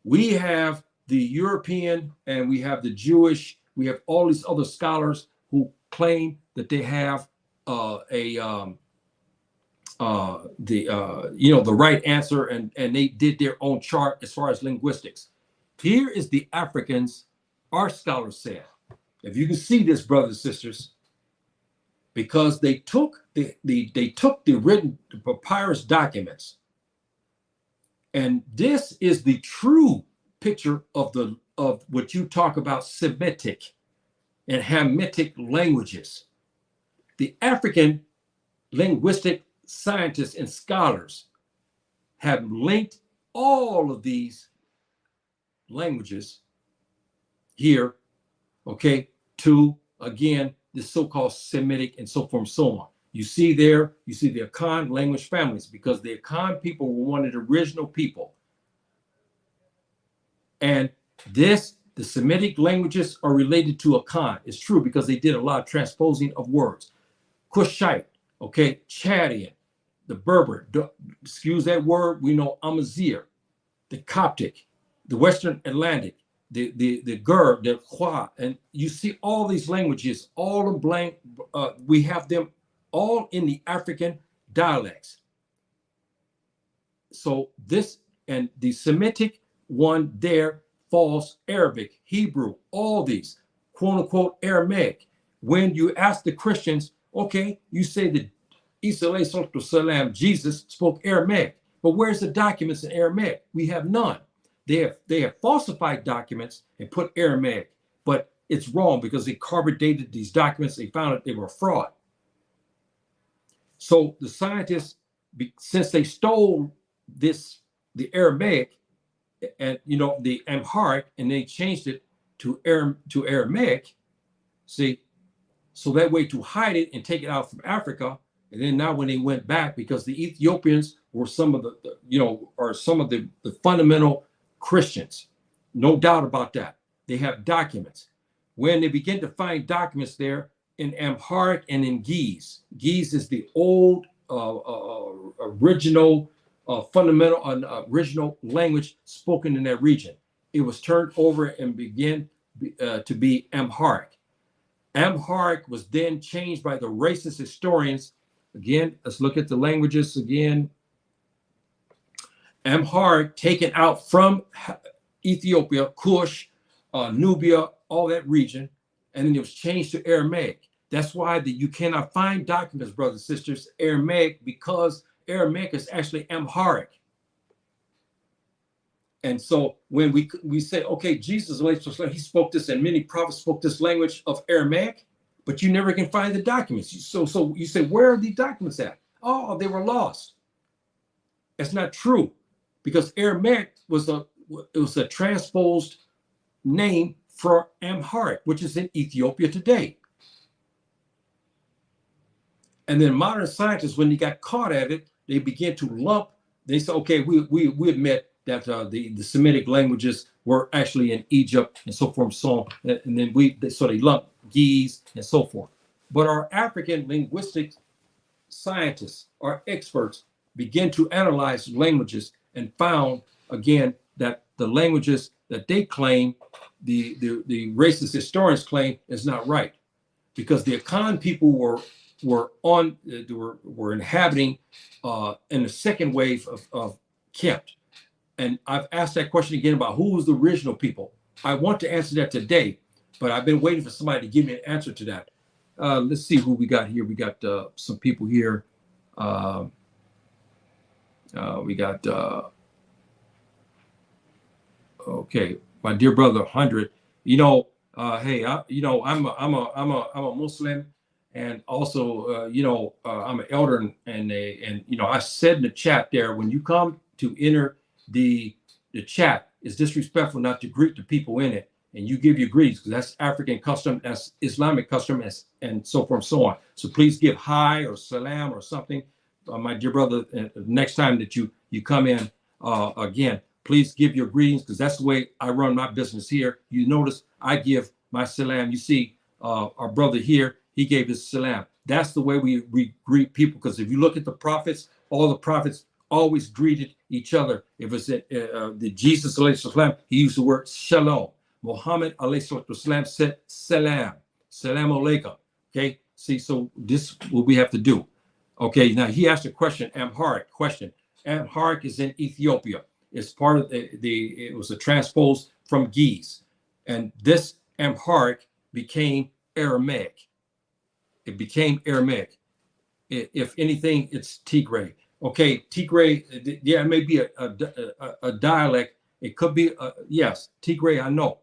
We have the European and we have the Jewish. We have all these other scholars who claim that they have the right answer, and they did their own chart as far as linguistics. Here is the Afrikans, our scholars said. If you can see this, brothers and sisters, because they took the written papyrus documents, and this is the true picture of what you talk about Semitic and Hamitic languages. The African linguistic scientists and scholars have linked all of these languages here, okay, to, again, the so-called Semitic and so forth and so on. You see there, you see the Akan language families, because the Akan people were one of the original people. And the Semitic languages are related to Akan. It's true, because they did a lot of transposing of words. Kushite, okay, Chadian, the Berber, excuse that word, we know Amazigh, the Coptic, the Western Atlantic, the Gur, the Khwa, and you see all these languages, all in blank, we have them all in the African dialects. So this, and the Semitic one there falls Arabic, Hebrew, all these, quote unquote, Aramaic. When you ask the Christians, okay, you say that Isa alayhi salatu wasalam, Jesus spoke Aramaic, but where's the documents in Aramaic? We have none. They have falsified documents and put Aramaic, but it's wrong because they carbon dated these documents. They found that they were fraud. So the scientists, since they stole the Aramaic and the Amharic, and they changed it to Aramaic, see, so that way to hide it and take it out from Africa. And then now when they went back, because the Ethiopians were some of the fundamental Christians, no doubt about that. They have documents. When they begin to find documents there in Amharic and in Ge'ez. Ge'ez is the old original original language spoken in that region. It was turned over and began to be Amharic. Amharic was then changed by the racist historians. Again, let's look at the languages again. Amharic taken out from Ethiopia, Kush, Nubia, all that region, and then it was changed to Aramaic. That's why you cannot find documents, brothers and sisters, Aramaic, because Aramaic is actually Amharic. And so when we say, okay, Jesus, he spoke this, and many prophets spoke this language of Aramaic, but you never can find the documents. So you say, where are the documents at? Oh, they were lost. That's not true, because Aramaic was a transposed name for Amharic, which is in Ethiopia today. And then modern scientists, when they got caught at it, they began to lump. They said, okay, we admit that the Semitic languages were actually in Egypt and so forth and so on. And then they lumped Ge'ez and so forth. But our African linguistic scientists, our experts, began to analyze languages and found, again, that the languages that they claim, the racist historians claim, is not right. Because the Akan people were inhabiting in the second wave of Kemt. And I've asked that question again about who was the original people. I want to answer that today, but I've been waiting for somebody to give me an answer to that. Let's see who we got here. We got some people here. We got okay, my dear brother, 100. Hey, I'm a Muslim, and also I'm an elder, and I said in the chat there, when you come to enter the chat, it's disrespectful not to greet the people in it, and you give your greetings, because that's African custom, that's Islamic custom, and so forth and so on. So please give hi or salam or something, my dear brother. Next time that you come in, again, please give your greetings, because that's the way I run my business here. You notice I give my salam. You see our brother here, he gave his salam. That's the way we greet people, because if you look at the prophets, all the prophets always greeted each other. If it's the Jesus alayhi salam, he used the word shalom. Muhammad alayhi salam said salam, salam alaikum. Okay, see, so this is what we have to do. Okay, now he asked a question, Amharic question. Amharic is in Ethiopia. It's part of it was a transpose from Ge'ez. And this Amharic became Aramaic. It became Aramaic. If anything, it's Tigray. Okay, Tigray, yeah, it may be a dialect. It could be, yes, Tigray, I know.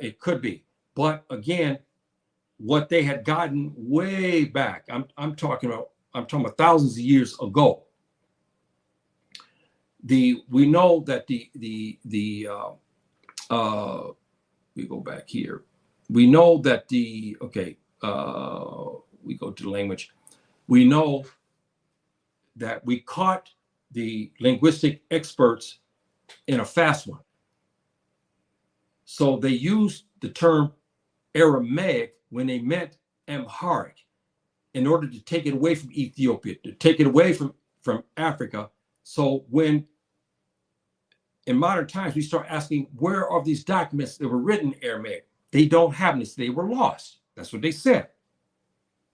It could be. But again, what they had gotten way back, I'm talking about thousands of years ago. We know that we go back here. We know that we go to language. We know that we caught the linguistic experts in a fast one. So they used the term Aramaic when they meant Amharic in order to take it away from Ethiopia, to take it away from Africa. So when in modern times we start asking, where are these documents that were written in Aramaic? They don't have this. They were lost. That's what they said.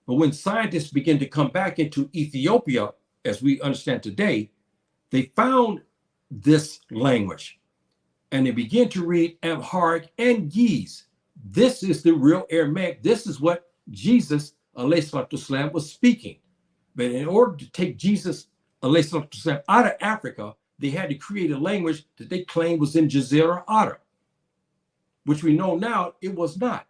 But when scientists begin to come back into Ethiopia, as we understand today, they found this language and they begin to read Amharic and Ge'ez. This is the real Aramaic. This is what Jesus ﷺ was speaking. But in order to take Jesus ﷺ out of Africa, they had to create a language that they claimed was in Jazira Arab, which we know now it was not.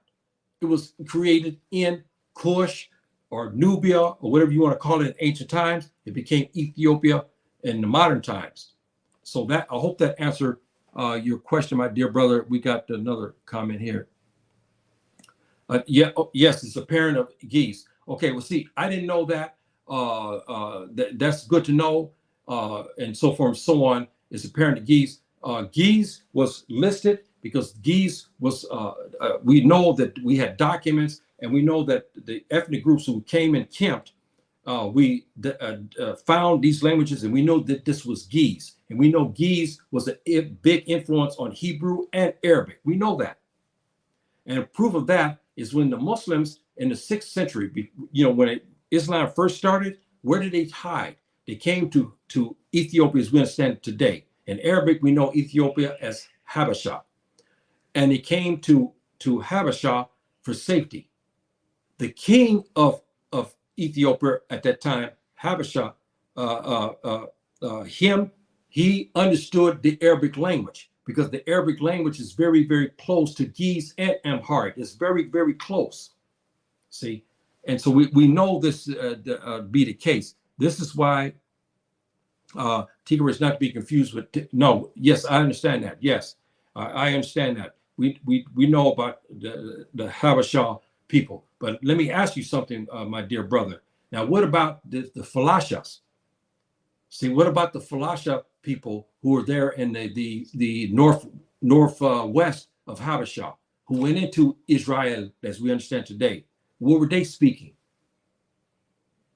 It was created in Kush or Nubia or whatever you want to call it in ancient times. It became Ethiopia in the modern times. So that, I hope that answered your question, my dear brother. We got another comment here. Yes, it's a parent of Ge'ez. Okay, well, see, I didn't know that. That's good to know. And so forth and so on. It's a parent of Ge'ez. Ge'ez was listed because Ge'ez was, we know that we had documents, and we know that the ethnic groups who came and camped, we found these languages, and we know that this was Ge'ez. And we know Ge'ez was a big influence on Hebrew and Arabic. We know that. And proof of that is when the Muslims in the 6th century, when Islam first started, where did they hide? They came to Ethiopia as we understand it today. In Arabic, we know Ethiopia as Habasha. And they came to Habasha for safety. The king of Ethiopia at that time, Habasha, he understood the Arabic language, because the Arabic language is very, very close to Ge'ez and Amharic. It's very, very close. See? And so we know this be the case. This is why Tigray is not to be confused with, no, yes, I understand that. Yes, I understand that. We know about the Habasha people. But let me ask you something, my dear brother. Now, what about the Falashas? See, what about the Falasha people who were there in the northwest of Habasha, who went into Israel, as we understand today? What were they speaking?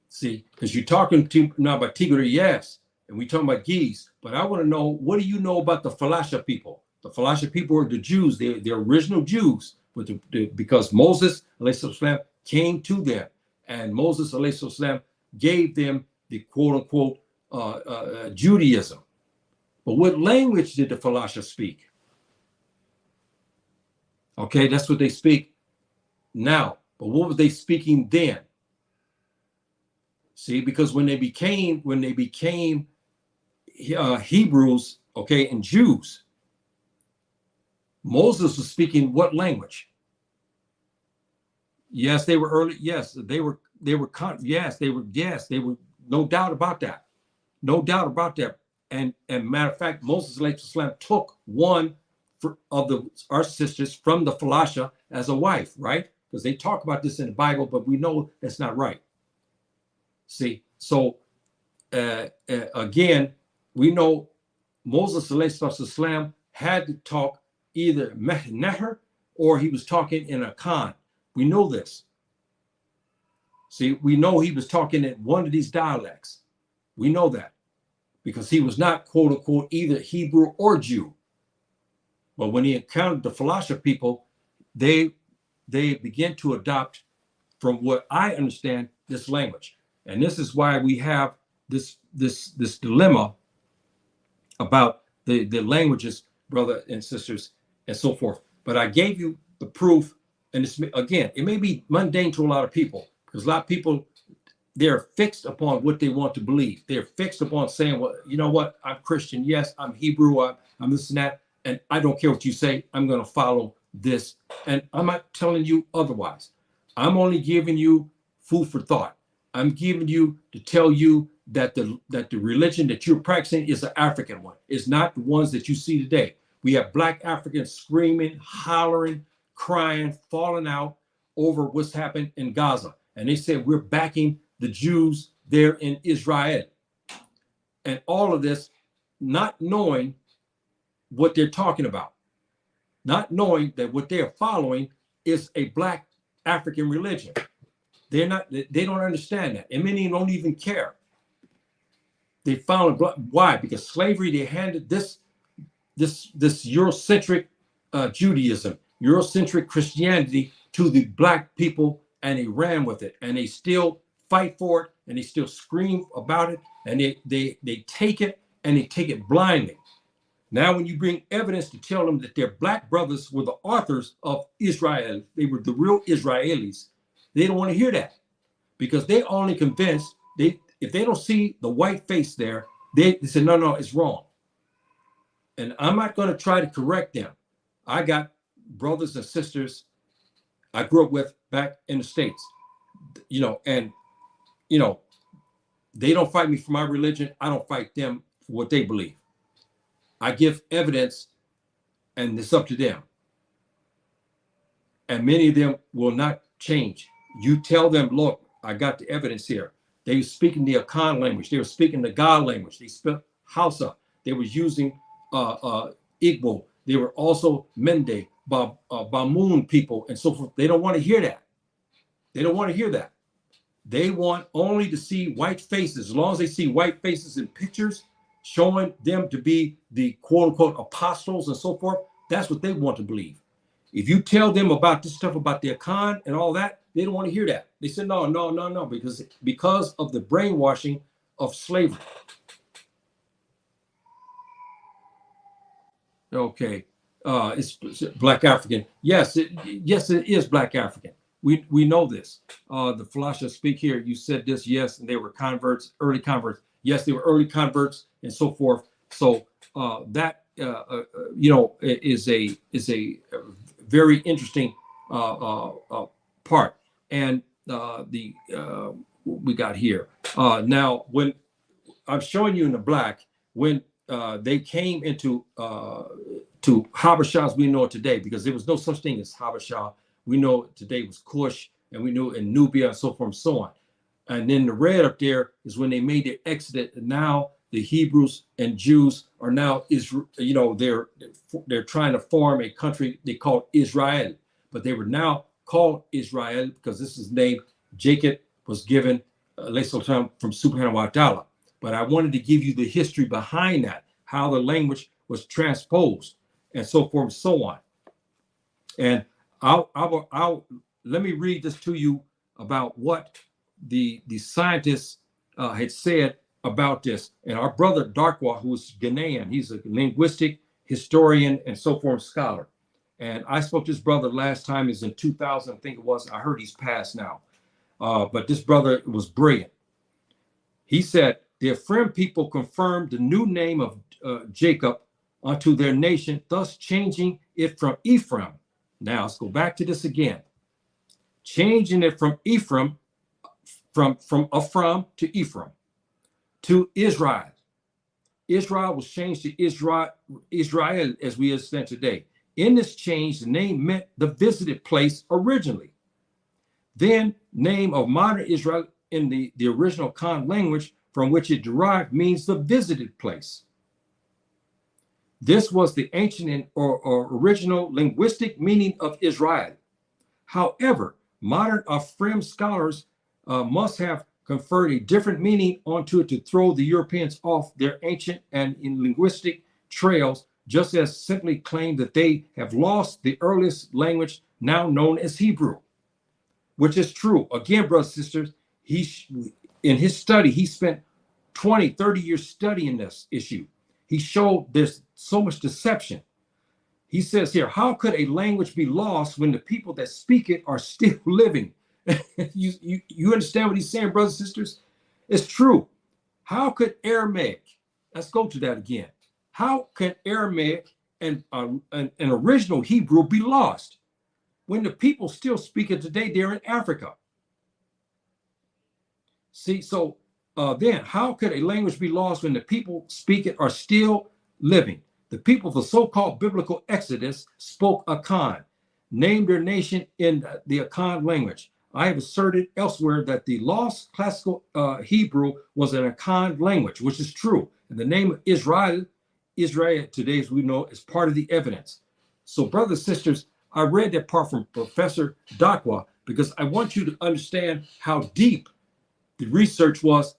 See, because you're talking now about Tigray, yes, and we're talking about Ge'ez, but I want to know, what do you know about the Falasha people? The Falasha people are the Jews, the original Jews, because Moses ﷺ came to them, and Moses ﷺ gave them the quote-unquote Judaism. But what language did the Falasha speak? Okay, that's what they speak now. But what were they speaking then? See, because when they became Hebrews, okay, and Jews, Moses was speaking what language? Yes, they were early. Yes, they were. Yes, they were. No doubt about that. No doubt about that. And matter of fact, Moses ﷺ took one of our sisters from the Falasha as a wife, right? Because they talk about this in the Bible, but we know that's not right. See, so again, we know Moses ﷺ had to talk either Mehneher or he was talking in Akan. We know this. See, we know he was talking in one of these dialects. We know that because he was not, quote unquote, either Hebrew or Jew. But when he encountered the Falasha people, they began to adopt, from what I understand, this language. And this is why we have this dilemma about the languages, brother and sisters, and so forth. But I gave you the proof, and it's, again, it may be mundane to a lot of people, because a lot of people, they're fixed upon what they want to believe. They're fixed upon saying, well, you know what, I'm Christian, yes, I'm Hebrew, I'm this and that, and I don't care what you say, I'm going to follow this. And I'm not telling you otherwise. I'm only giving you food for thought. I'm giving you to tell you that the religion that you're practicing is an African one. It's not the ones that you see today. We have Black Africans screaming, hollering, crying, falling out over what's happened in Gaza. And they said we're backing the Jews there in Israel. And all of this, not knowing what they're talking about, not knowing that what they're following is a Black African religion. They don't understand that. And many don't even care. They found, why? Because slavery, they handed this Eurocentric Judaism, Eurocentric Christianity to the Black people, and they ran with it, and they still fight for it, and they still scream about it, and they take it, and they take it blindly. Now, when you bring evidence to tell them that their Black brothers were the authors of Israel, they were the real Israelis, they don't want to hear that, because they're only convinced, if they don't see the white face there, they say, no, it's wrong. And I'm not going to try to correct them. I got brothers and sisters I grew up with back in the States, and, they don't fight me for my religion. I don't fight them for what they believe. I give evidence, and it's up to them. And many of them will not change. You tell them, look, I got the evidence here. They were speaking the Akan language. They were speaking the God language. They spoke Hausa. They were using Igbo. They were also Mende, Bamoon people, and so forth. They don't want to hear that. They don't want to hear that. They want only to see white faces. As long as they see white faces in pictures showing them to be the quote unquote apostles and so forth, that's what they want to believe. If you tell them about this stuff about the Akan and all that, they don't want to hear that. They said, no, because of the brainwashing of slavery. Okay, it's Black African. Yes, it is Black African. We know this. The Falasha speak here. You said this, yes, and they were converts, early converts. Yes, they were early converts and so forth. So that is a very interesting part. And we got here now, when I'm showing you in the black, when they came into to Habasha as we know it today, because there was no such thing as Habasha. We know today was Kush, and we knew in Nubia and so forth and so on. And then the red up there is when they made their exodus. And now the Hebrews and Jews are now they're trying to form a country they call Israel, but they were now called Israel because this is the name Jacob was given from Subhanahu wa ta'ala. But I wanted to give you the history behind that, how the language was transposed and so forth and so on. And I'll let me read this to you about what the scientists had said about this. And our brother Darkwa, who's Ghanaian, he's a linguistic historian and so forth scholar. And I spoke to this brother last time, is in 2000, I think it was. I heard he's passed now. But this brother was brilliant. He said, the Afrim people confirmed the new name of Jacob unto their nation, thus changing it from Ephraim. Now let's go back to this again. Changing it from Ephraim, from Afram to Ephraim, to Israel. Israel was changed to Israel as we understand today. In this change, the name meant the visited place originally. Then, name of modern Israel in the original Khan language from which it derived means the visited place. This was the ancient or original linguistic meaning of Israel. However, modern Afrim scholars must have conferred a different meaning onto it to throw the Europeans off their ancient and in linguistic trails, just as simply claimed that they have lost the earliest language now known as Hebrew, which is true. Again, brothers and sisters, in his study, he spent 20, 30 years studying this issue. He showed there's so much deception. He says here, how could a language be lost when the people that speak it are still living? you understand what he's saying, brothers and sisters? It's true. How could Aramaic, let's go to that again. How can Aramaic and an original Hebrew be lost when the people still speak it today? They're in Africa. See, so then how could a language be lost when the people speak it are still living? The people of the so-called biblical Exodus spoke Akan, named their nation in the Akan language. I have asserted elsewhere that the lost classical Hebrew was an Akan language, which is true. And the name of Israel today, as we know, is part of the evidence. So, brothers and sisters, I read that part from Professor Dakwa because I want you to understand how deep the research was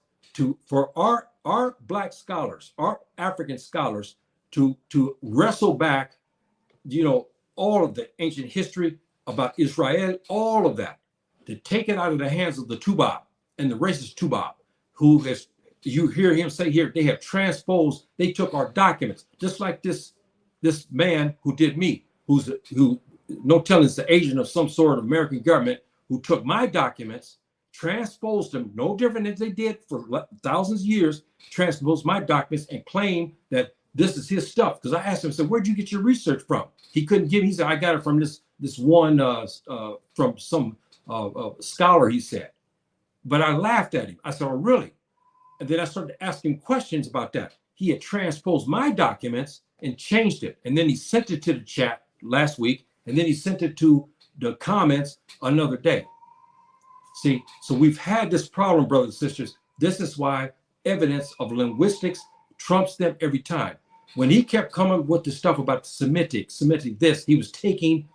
for our Black scholars, our African scholars, to wrestle back, all of the ancient history about Israel, all of that, to take it out of the hands of the Tubab and the racist Tubab, who has, you hear him say here, they have transposed, they took our documents, just like this man who did me, who no telling is the agent of some sort of American government, who took my documents, transposed them, no different than they did for thousands of years, transposed my documents and claimed that this is his stuff. Because I asked him, I said, where'd you get your research from? He couldn't give me. He said, I got it from this one, from some scholar, he said. But I laughed at him. I said, oh, really? And then I started asking questions about that. He had transposed my documents and changed it. And then he sent it to the chat last week. And then he sent it to the comments another day. See, so we've had this problem, brothers and sisters. This is why evidence of linguistics trumps them every time. When he kept coming with the stuff about Semitic this, he was taking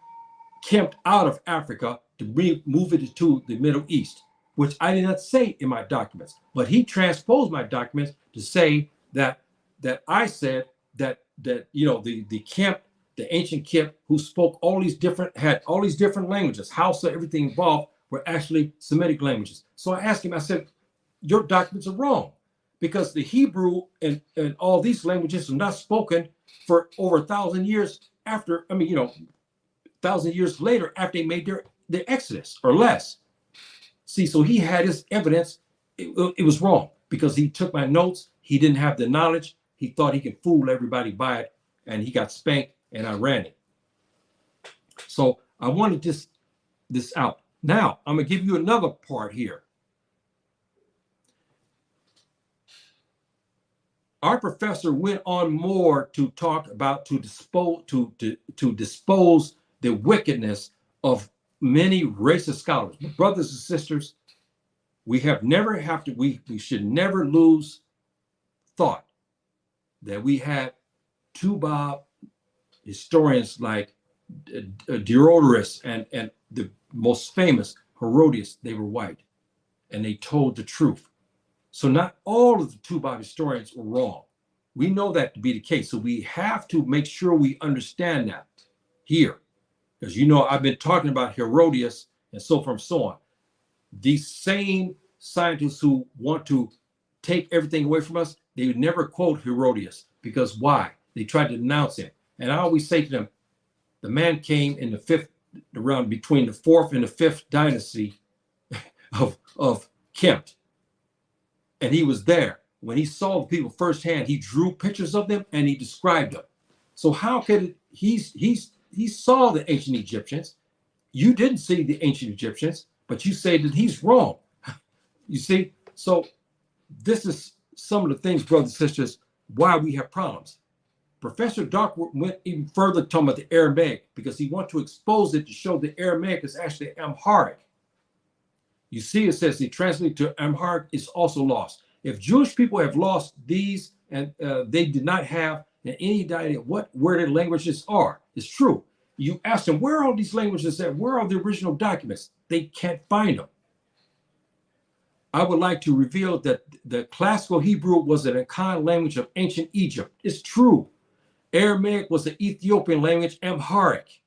Kempt out of Africa to move it to the Middle East, which I did not say in my documents. But he transposed my documents to say that I said that the Kempt, the ancient Kempt, who spoke had all these different languages, Hausa, everything involved, were actually Semitic languages. So I asked him, I said, your documents are wrong, because the Hebrew and all these languages are not spoken for over 1,000 years after, 1,000 years later after they made their Exodus or less. See, so he had his evidence. It was wrong because he took my notes. He didn't have the knowledge. He thought he could fool everybody by it, and he got spanked, and I ran it. So I wanted this out. Now, I'm going to give you another part here. Our professor went on more to talk about to dispose the wickedness of many racist scholars. But brothers and sisters, we should never lose thought that we had Tubab historians like Diodorus and the most famous Herodias. They were white and they told the truth. So not all of the Tubab historians were wrong. We know that to be the case. So we have to make sure we understand that here. Because I've been talking about Herodias and so forth and so on. These same scientists who want to take everything away from us, they would never quote Herodias. Because why? They tried to denounce him. And I always say to them, the man came in around between the 4th and the 5th dynasty of Kempt. And he was there. When he saw the people firsthand, he drew pictures of them and he described them. So how could he saw the ancient Egyptians. You didn't see the ancient Egyptians, but you say that he's wrong. You see? So this is some of the things, brothers and sisters, why we have problems. Professor Darkwood went even further talking about the Aramaic because he wanted to expose it to show the Aramaic is actually Amharic. You see, it says the translate to Amharic is also lost. If Jewish people have lost these and they did not have any idea where their languages are, it's true. You ask them, where are all these languages at? Where are the original documents? They can't find them. I would like to reveal that the classical Hebrew was an Akan language of ancient Egypt. It's true. Aramaic was the Ethiopian language, Amharic.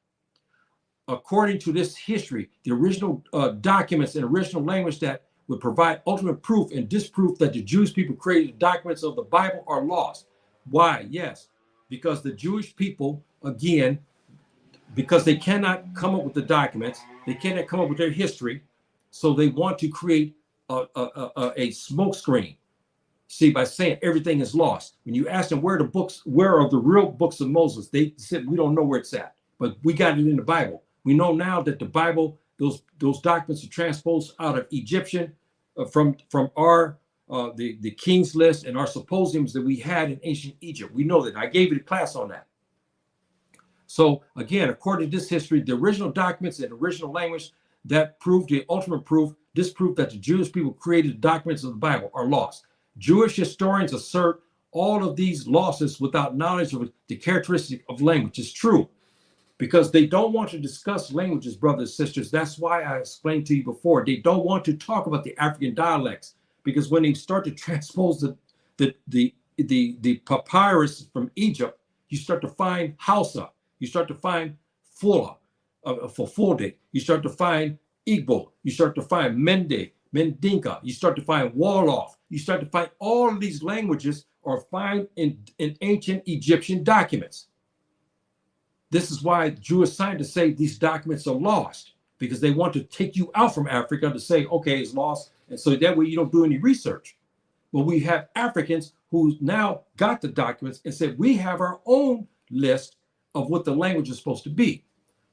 According to this history, the original documents and original language that would provide ultimate proof and disproof that the Jewish people created the documents of the Bible are lost. Why? Yes, because the Jewish people, again, because they cannot come up with the documents, they cannot come up with their history, so they want to create a smoke screen. See, by saying everything is lost. When you ask them where are the real books of Moses, they said we don't know where it's at, but we got it in the Bible. We know now that the Bible, those documents are transposed out of Egyptian from our the King's List and our symposiums that we had in ancient Egypt. We know that. I gave you a class on that. So again, according to this history, the original documents and original language that proved the ultimate proof, disproof that the Jewish people created the documents of the Bible are lost. Jewish historians assert all of these losses without knowledge of the characteristic of language. It's true, because they don't want to discuss languages, brothers and sisters. That's why I explained to you before. They don't want to talk about the African dialects, because when they start to transpose the papyrus from Egypt, you start to find Hausa, you start to find Fula, for Fulde, you start to find Igbo, you start to find Mende, Mendinka, you start to find Wolof, you start to find all of these languages are found in ancient Egyptian documents. This is why Jewish scientists say these documents are lost, because they want to take you out from Africa to say, okay, it's lost. And so that way you don't do any research. But we have Africans who now got the documents and said, we have our own list of what the language is supposed to be.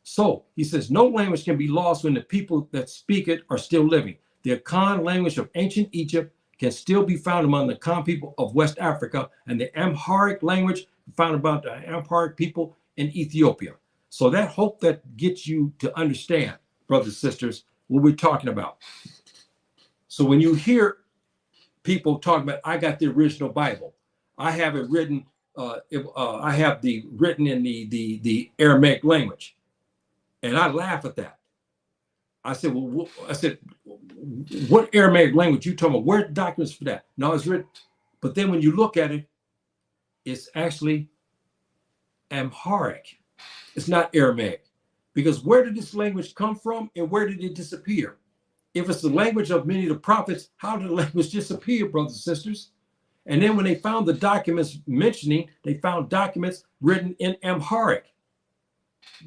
So he says, no language can be lost when the people that speak it are still living. The Akan language of ancient Egypt can still be found among the Akan people of West Africa, and the Amharic language found about the Amharic people in Ethiopia. So that hope that gets you to understand, brothers and sisters, what we're talking about. So when you hear people talking about, I got the original Bible, I have it written, I have the written in the Aramaic language, and I laugh at that. I said, well, what Aramaic language you talking about? Where are the documents for that? No, it's written, but then when you look at it, it's actually Amharic. It's not Aramaic, because where did this language come from and where did it disappear? If it's the language of many of the prophets, how did the language disappear, brothers and sisters? And then when they found the documents mentioning, they found documents written in Amharic.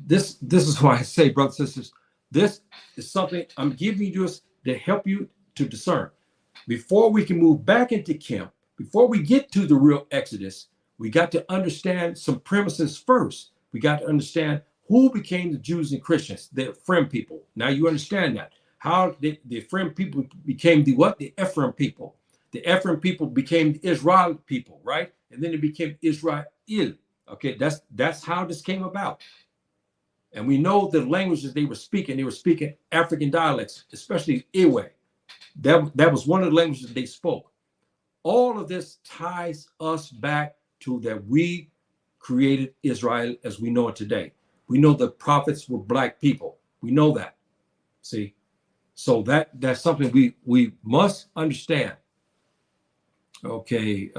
This is why I say, brothers and sisters, this is something I'm giving you to help you to discern. Before we can move back into camp, before we get to the real Exodus, we got to understand some premises first. We got to understand who became the Jews and Christians, the Afrim people. Now you understand that. How the Afrim people became the what? The Ephraim people. The Ephraim people became the Israel people, right? And then it became Israel. Okay, that's how this came about. And we know the languages they were speaking African dialects, especially Ewe. That was one of the languages they spoke. All of this ties us back to that we created Israel as we know it today. We know the prophets were black people. We know that. See? So that's something we must understand. Okay,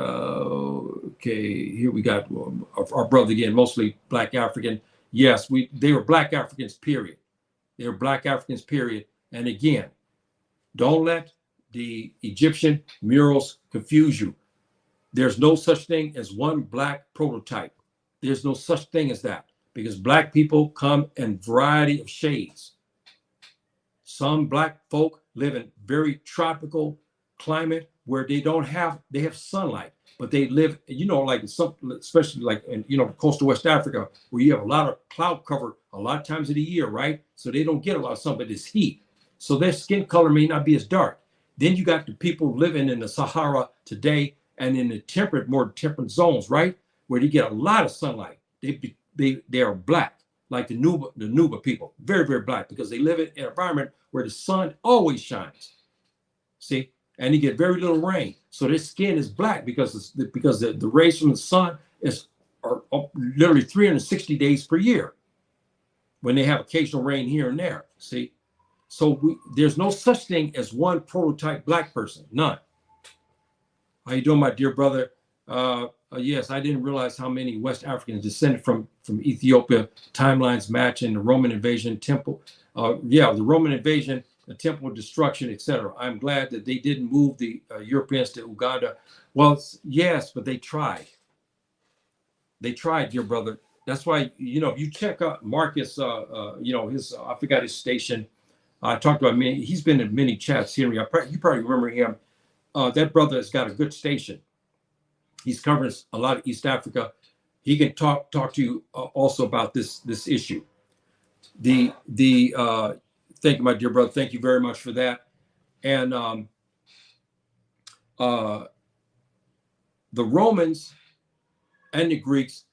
here we got our brother again, mostly black African. Yes, they were black Africans, period. They were black Africans, period. And again, don't let the Egyptian murals confuse you. There's no such thing as one black prototype. There's no such thing as that, because black people come in a variety of shades. Some black folk live in very tropical climate where they have sunlight, but they live, like some, especially like in, coastal West Africa, where you have a lot of cloud cover a lot of times of the year, right? So they don't get a lot of sun, but it's heat. So their skin color may not be as dark. Then you got the people living in the Sahara today and in the more temperate zones, right? Where they get a lot of sunlight. They are black, like the Nuba people, very, very black, because they live in an environment where the sun always shines. See? And they get very little rain. So their skin is black because the rays from the sun are literally 360 days per year when they have occasional rain here and there. See? So there's no such thing as one prototype black person. None. How you doing, my dear brother? Yes, I didn't realize how many West Africans descended from Ethiopia. Timelines match in the Roman invasion, temple. Yeah, the Roman invasion, the temple destruction, etc. I'm glad that they didn't move the Europeans to Uganda. Well, yes, but they tried. They tried, dear brother. That's why, if you check out Marcus, his, I forgot his station. I talked about many, he's been in many chats here. You probably remember him. That brother has got a good station. He's covering a lot of East Africa. He can talk to you also about this issue. Thank you, my dear brother. Thank you very much for that. And the Romans and the Greeks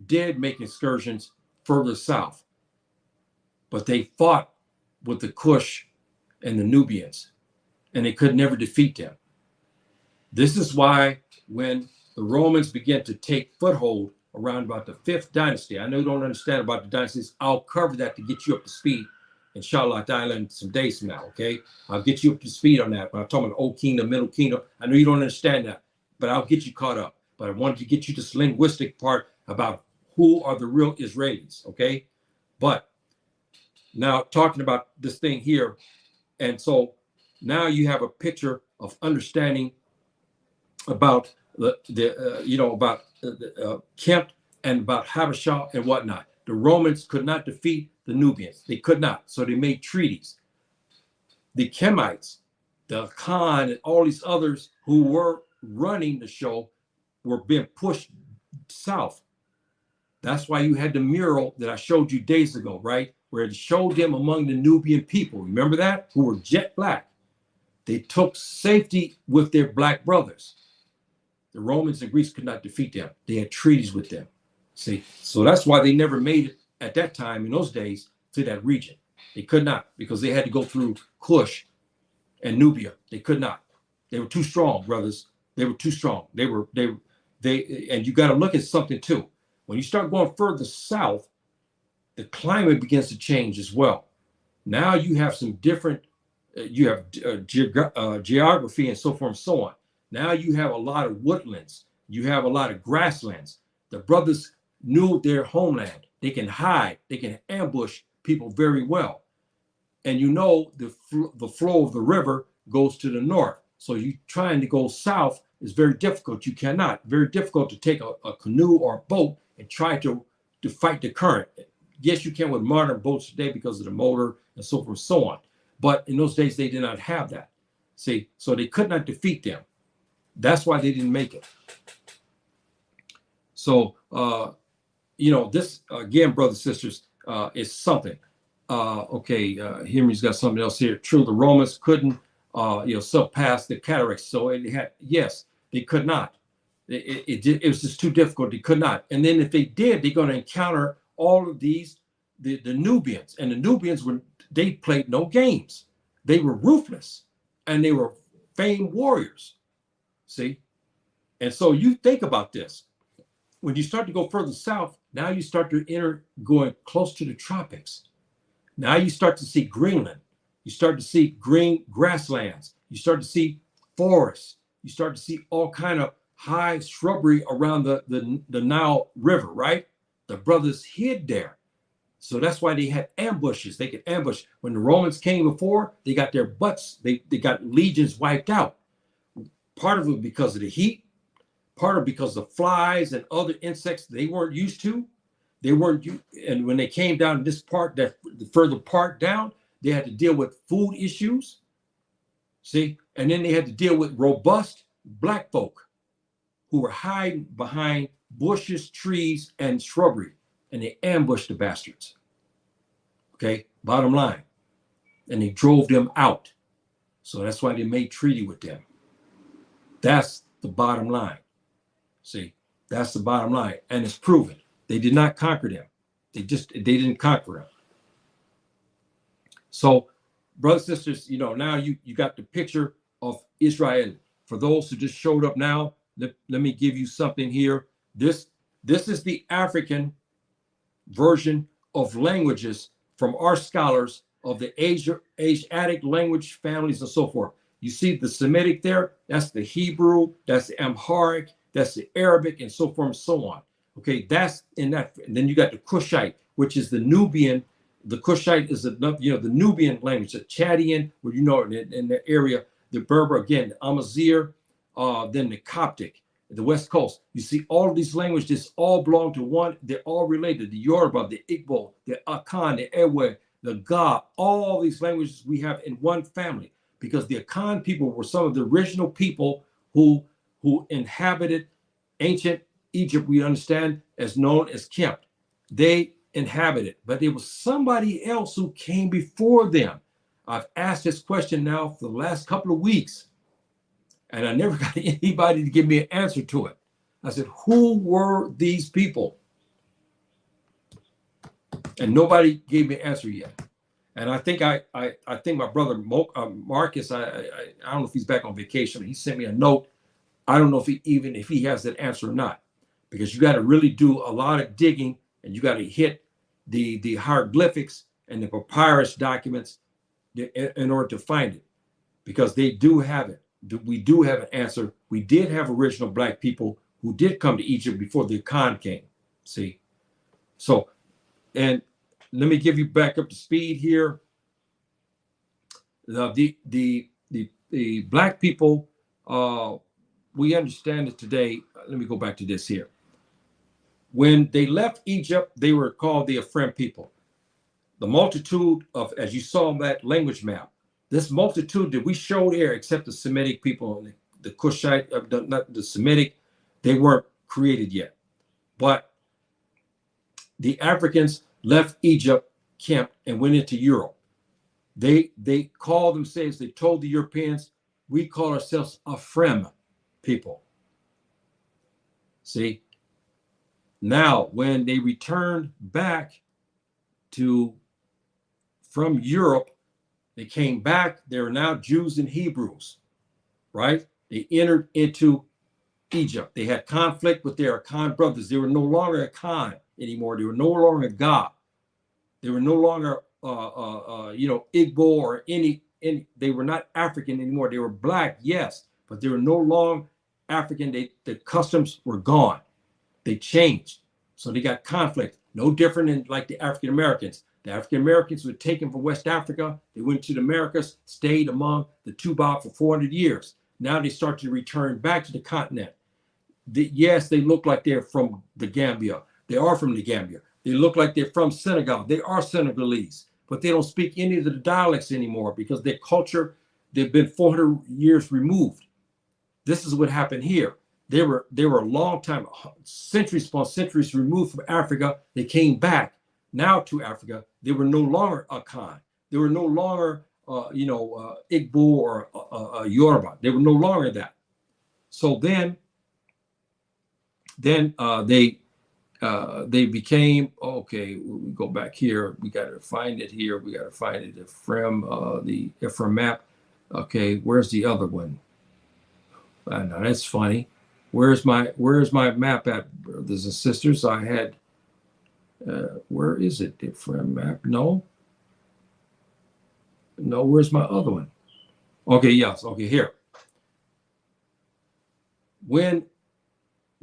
did make excursions further south, but they fought with the Kush and the Nubians, and they could never defeat them. This is why when the Romans began to take foothold around about the 5th dynasty, I know you don't understand about the dynasties. I'll cover that to get you up to speed, inshallah, in some days from now, okay? I'll get you up to speed on that. When I'm talking about Old Kingdom, Middle Kingdom, I know you don't understand that, but I'll get you caught up. But I wanted to get you this linguistic part about who are the real Israelis, okay? But now talking about this thing here, and so now you have a picture of understanding about Kempt and about Habasha and whatnot. The Romans could not defeat the Nubians. They could not. So they made treaties. The Kemites, the Khan, and all these others who were running the show were being pushed south. That's why you had the mural that I showed you days ago, right? Where it showed them among the Nubian people. Remember that? Who were jet black. They took safety with their black brothers. The Romans and Greeks could not defeat them. They had treaties with them. See, so that's why they never made it at that time in those days to that region. They could not, because they had to go through Kush and Nubia. They could not. They were too strong, brothers. They were too strong. And you got to look at something too. When you start going further south, the climate begins to change as well. Now you have some different, geography and so forth and so on. Now you have a lot of woodlands. You have a lot of grasslands. The brothers knew their homeland. They can hide. They can ambush people very well. And the flow of the river goes to the north. So you trying to go south is very difficult. You cannot. Very difficult to take a canoe or a boat and try to fight the current. Yes, you can with modern boats today because of the motor and so forth and so on. But in those days, they did not have that. See, so they could not defeat them. That's why they didn't make it. So, this, again, brothers and sisters, is something. Henry's got something else here. True, the Romans couldn't, surpass the cataracts. So yes, they could not. It was just too difficult. They could not. And then if they did, they're going to encounter all of these, the Nubians. And the Nubians, they played no games. They were ruthless, and they were famed warriors. See? And so you think about this. When you start to go further south, now you start to enter going close to the tropics. Now you start to see Greenland. You start to see green grasslands. You start to see forests. You start to see all kind of high shrubbery around the Nile River, right? The brothers hid there. So that's why they had ambushes. They could ambush. When the Romans came before, they got their butts, they got legions wiped out. Part of it because of the heat, part of it because of flies and other insects they weren't used to. And when they came down this part, that the further part down, they had to deal with food issues. See? And then they had to deal with robust black folk who were hiding behind bushes, trees, and shrubbery. And they ambushed the bastards. Okay, bottom line. And they drove them out. So that's why they made treaty with them. That's the bottom line. See, that's the bottom line. And it's proven. They did not conquer them. They didn't conquer them. So, brothers and sisters, now you got the picture of Israel. For those who just showed up now, let me give you something here. This is the African version of languages from our scholars of the Asiatic language families and so forth. You see the Semitic there, that's the Hebrew, that's the Amharic, that's the Arabic, and so forth and so on. Okay, that's in that. And then you got the Cushite, which is the Nubian. The Cushite is the Nubian language, the Chadian, where in the area, the Berber again, the Amazigh, then the Coptic, the West Coast. You see all of these languages all belong to one. They're all related. The Yoruba, the Igbo, the Akan, the Ewe, the Ga. All these languages we have in one family, because the Akan people were some of the original people who inhabited ancient Egypt. We understand as known as Kemp. They inhabited, but there was somebody else who came before them. I've asked this question now for the last couple of weeks, and I never got anybody to give me an answer to it. I said, who were these people? And nobody gave me an answer yet. And I think I think my brother Marcus, I don't know if he's back on vacation. He sent me a note. I don't know if he has that answer or not, because you got to really do a lot of digging, and you got to hit the hieroglyphics and the papyrus documents in order to find it, because they do have it. We do have an answer. We did have original Black people who did come to Egypt before the Khan came. See, so, and let me give you back up to speed here. The Black people, we understand it today. Let me go back to this here. When they left Egypt, they were called the Afrim people. The multitude of, as you saw on that language map, this multitude that we showed here, except the Semitic people, the Cushite, not the Semitic, they weren't created yet. But the Africans left Egypt, camped, and went into Europe. They called themselves, they told the Europeans, we call ourselves Afrim people. See? Now, when they returned back from Europe, they came back. They are now Jews and Hebrews, right? They entered into Egypt. They had conflict with their Akan brothers. They were no longer Akan anymore. They were no longer God. They were no longer, Igbo or any. They were not African anymore. They were Black, yes, but they were no longer African. The customs were gone. They changed. So they got conflict. No different than like the African Americans. The African Americans were taken from West Africa. They went to the Americas, stayed among the Tuba for 400 years. Now they start to return back to the continent. Yes, they look like they're from the Gambia. They are from the Gambia. They look like they're from Senegal. They are Senegalese, but they don't speak any of the dialects anymore because their culture, they've been 400 years removed. This is what happened here. They were a long time, centuries upon centuries removed from Africa. They came back now to Africa. They were no longer Akan. They were no longer, Igbo or Yoruba. They were no longer that. So then they became, okay, we go back here. We got to find it here. We got to find it. The Afrim map. Okay, where's the other one? Now that's funny. Where's my map at, brothers and sisters? I had, where is it? The Afrim map? No, where's my other one? Okay, yes, okay, here. When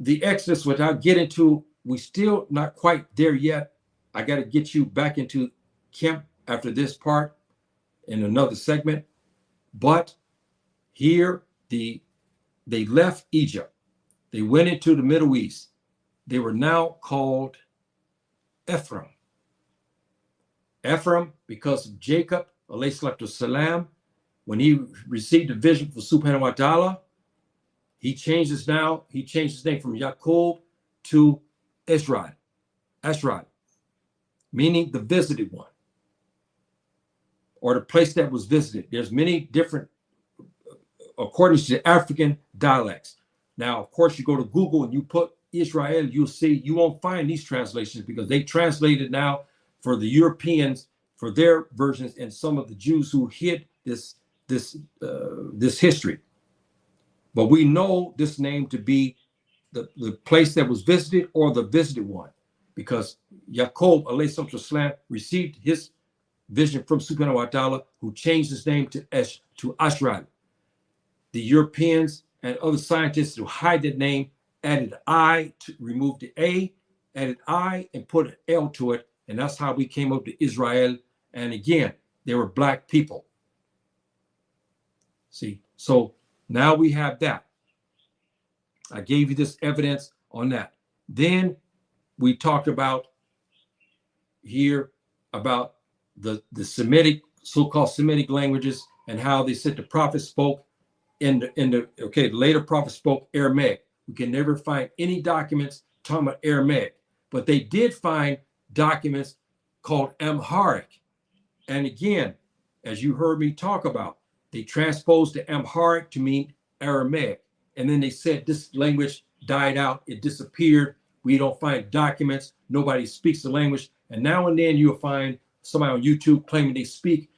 the Exodus, without getting to, we still not quite there yet. I got to get you back into camp after this part in another segment. But here, they left Egypt. They went into the Middle East. They were now called Afrim. Afrim, because of Jacob, alayhi salatu salam, when he received a vision from Subhanahu wa ta'ala, he changed his name from Yaqub to Israel, meaning the visited one, or the place that was visited. There's many different, according to the African dialects. Now, of course, you go to Google and you put Israel, you'll see, you won't find these translations because they translated now for the Europeans, for their versions, and some of the Jews who hid this history. But we know this name to be the place that was visited or the visited one, because Yaqub alayhi salam received his vision from Subhanahu wa Ta'ala, who changed his name to Ashral. The Europeans and other scientists who hide that name added I to remove the A, added I and put an L to it. And that's how we came up to Israel. And again, they were black people. See, so now we have that. I gave you this evidence on that. Then we talked about here about the Semitic, so-called Semitic languages and how they said the prophet spoke the later prophets spoke Aramaic. We can never find any documents talking about Aramaic, but they did find documents called Amharic. And again, as you heard me talk about, they transposed the Amharic to mean Aramaic. And then they said this language died out, it disappeared. We don't find documents, nobody speaks the language. And now and then you'll find somebody on YouTube claiming they speak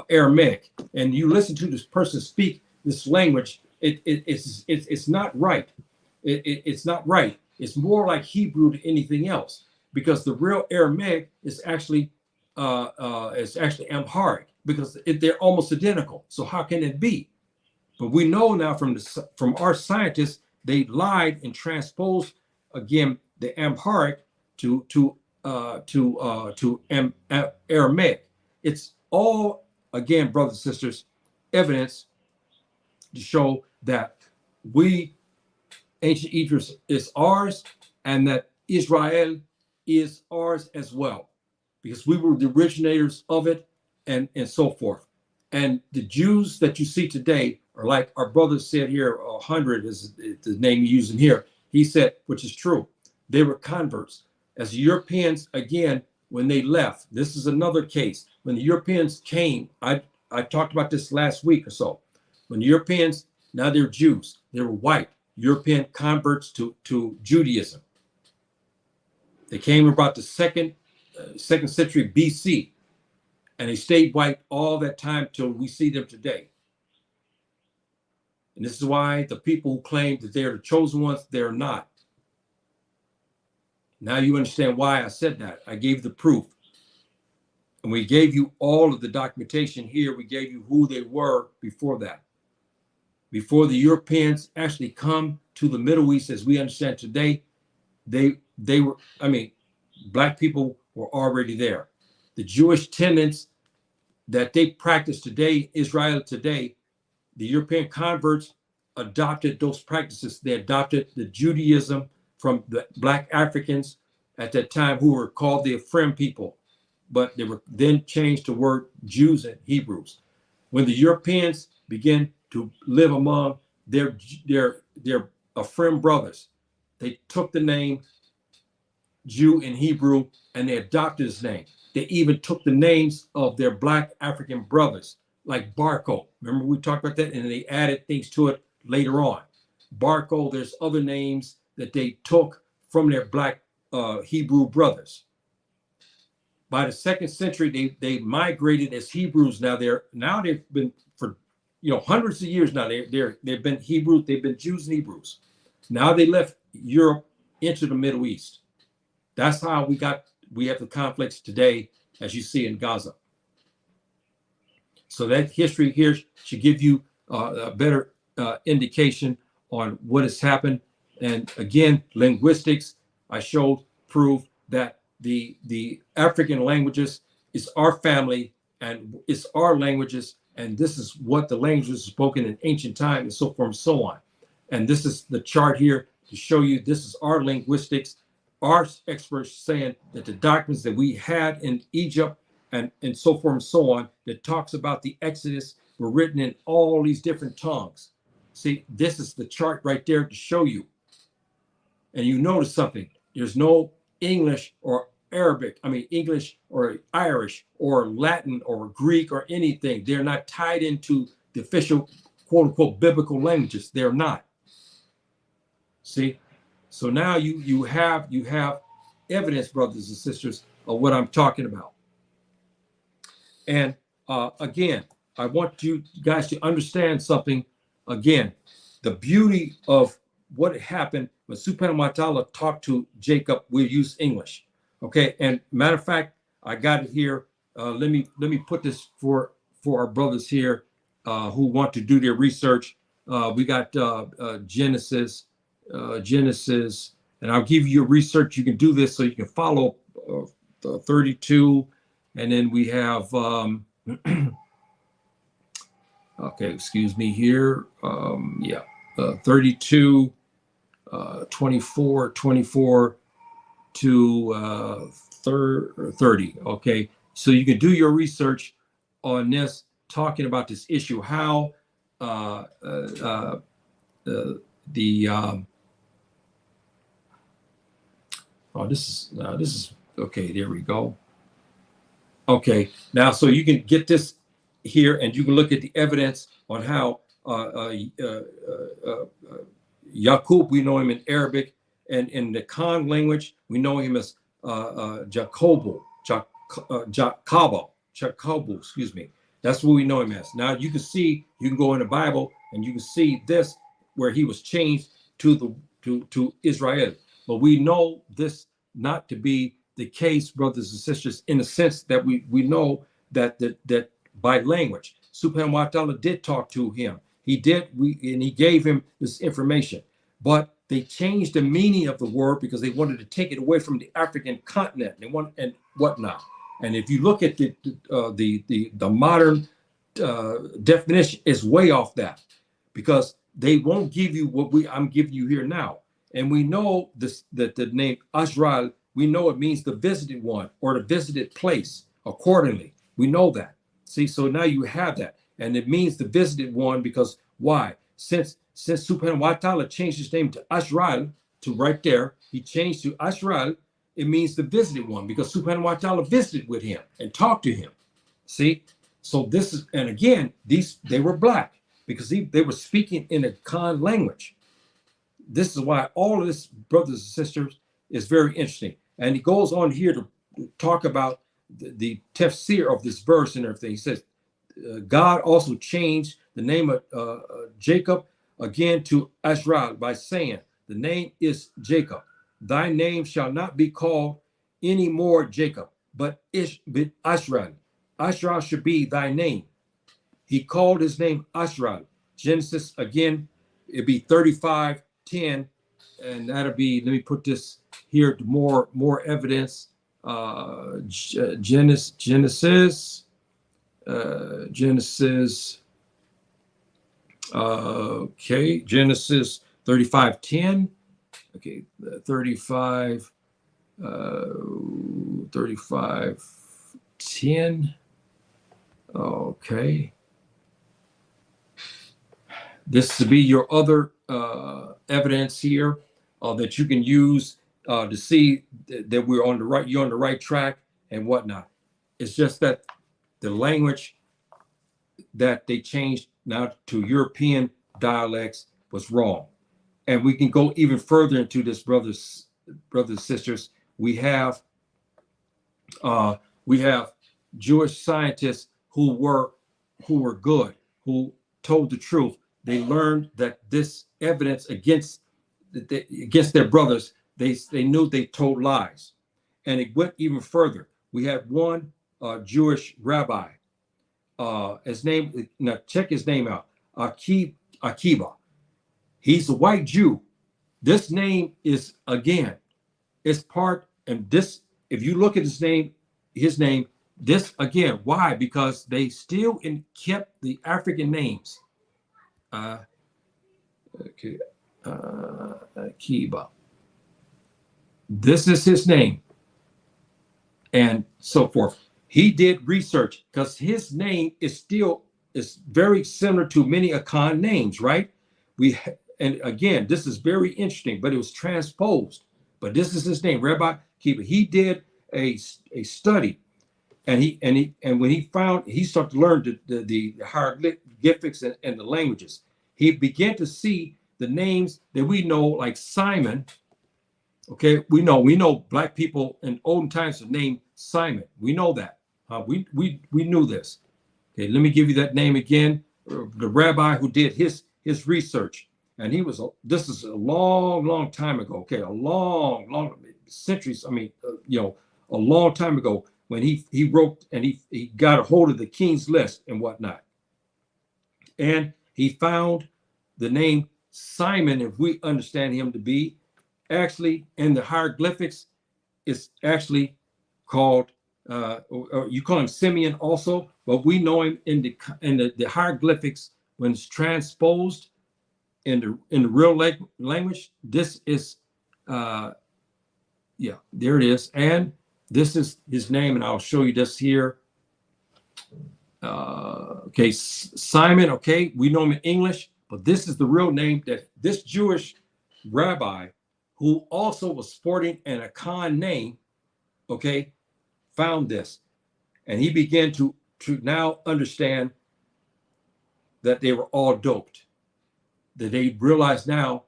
Aramaic, and you listen to this person speak this language, it's not right. It's not right. It's more like Hebrew than anything else, because the real Aramaic is actually Amharic, because they're almost identical. So how can it be? But we know now from our scientists, they lied and transposed again the Amharic to Aramaic. It's all, again, brothers and sisters, evidence to show that ancient Egypt is ours, and that Israel is ours as well, because we were the originators of it, and so forth. And the Jews that you see today are like our brother said here, 100 is the name he's using here. He said, which is true, they were converts. As the Europeans, again, when they left, this is another case. When the Europeans came, I talked about this last week or so. When the Europeans, now they're Jews, they were white, European converts to Judaism. They came about the second century BC, and they stayed white all that time till we see them today. And this is why the people who claim that they're the chosen ones, they're not. Now you understand why I said that. I gave the proof. And we gave you all of the documentation here. We gave you who they were before that. Before the Europeans actually come to the Middle East, as we understand today, they were, black people were already there. The Jewish tenets that they practice today, Israel today, the European converts adopted those practices. They adopted the Judaism from the black Africans at that time, who were called the Afrim people, but they were then changed to word Jews and Hebrews. When the Europeans began to live among their Afrim brothers, they took the name Jew in Hebrew and they adopted his name. They even took the names of their black African brothers, like Barco. Remember we talked about that, and they added things to it later on. Barco, there's other names that they took from their black Hebrew brothers. By the 2nd century, they migrated as Hebrews. Now they've been for hundreds of years now. They've been Hebrews. They've been Jews and Hebrews. Now they left Europe into the Middle East. That's how we have the conflicts today, as you see in Gaza. So that history here should give you a better indication on what has happened. And again, linguistics, I showed proof that the African languages is our family and it's our languages, and this is what the languages spoken in ancient time, and so forth and so on. And this is the chart here to show you this is our linguistics, our experts saying that the documents that we had in Egypt and so forth and so on that talks about the Exodus were written in all these different tongues. See, this is the chart right there to show you. And you notice something, there's no English or Arabic, English or Irish or Latin or Greek or anything. They're not tied into the official quote unquote biblical languages. They're not. See, so now you have evidence, brothers and sisters, of what I'm talking about. And again, I want you guys to understand something. Again, the beauty of what happened when Subhanahu wa Ta'ala talked to Jacob, we'll use English. Okay, and matter of fact, I got it here let me put this for our brothers here who want to do their research. We got Genesis, and I'll give you your research. You can do this so you can follow 32, and then we have okay, excuse me here. Yeah, 32, 24 to 30. Okay, so you can do your research on this, talking about this issue, how the oh, this is okay. There we go. Okay, now so you can get this here, and you can look at the evidence on how Yaqub, we know him in Arabic, and in the Khan language, we know him as Jacobo, excuse me. That's what we know him as. Now you can go in the Bible and you can see this where he was changed to Israel. But we know this not to be the case, brothers and sisters, in the sense that we know that by language, Subhanahu wa ta'ala did talk to him. He gave him this information, but they changed the meaning of the word because they wanted to take it away from the African continent and whatnot. And if you look at the modern definition, is way off that, because they won't give you what I'm giving you here now. And we know this, that the name Azrael, we know it means the visited one or the visited place. Accordingly, we know that. See, so now you have that, and it means the visited one because why? Since Subhanahu wa ta'ala changed his name to Azrael, to right there, he changed to Azrael. It means the visited one because Subhanahu wa ta'ala visited with him and talked to him. See, so this is, and again, they were black because they were speaking in a Khan language. This is why all of this, brothers and sisters, is very interesting. And he goes on here to talk about the tafsir of this verse and everything. He says, God also changed the name of Jacob again to Azrael by saying, the name is Jacob. Thy name shall not be called any more Jacob, but Azrael. Azrael should be thy name. He called his name Azrael. Genesis, again, it'd be 35:10, and that'll be, let me put this here to more evidence. Genesis, okay, Genesis 35:10. Okay, 35:10. Okay. This to be your other evidence here that you can use to see that you're on the right track and whatnot. It's just that the language that they changed now to European dialects was wrong. And we can go even further into this, brothers and sisters. We have Jewish scientists who were good, who told the truth. They learned that this evidence against their brothers, they knew they told lies. And it went even further. We had one Jewish rabbi. His name, now check his name out, Akiba. He's a white Jew. This name is, again, it's part, and this, if you look at his name, this again, why? Because they still kept the African names. Okay, Akiba. This is his name, and so forth. He did research because his name is very similar to many Akan names, right? And again, this is very interesting, but it was transposed. But this is his name, Rabbi Akiba. He did a study, and when he started to learn the hieroglyphics and the languages. He began to see the names that we know, like Simon. Okay, we know black people in olden times have named Simon. We know that. We knew this. Okay, let me give you that name again. The rabbi who did his research, and this is a long time ago. Okay, a long centuries. I mean, a long time ago. when he wrote and he got a hold of the king's list and whatnot. And he found the name Simon, if we understand him to be, actually in the hieroglyphics, is actually called, or you call him Simeon also, but we know him in the hieroglyphics when it's transposed in the real language. This is, yeah, there it is. And this is his name, and I'll show you this here. Okay, Simon, okay, we know him in English, but this is the real name that this Jewish rabbi, who also was sporting an Akan name, okay, found this. And he began to now understand that they were all doped, that they realized now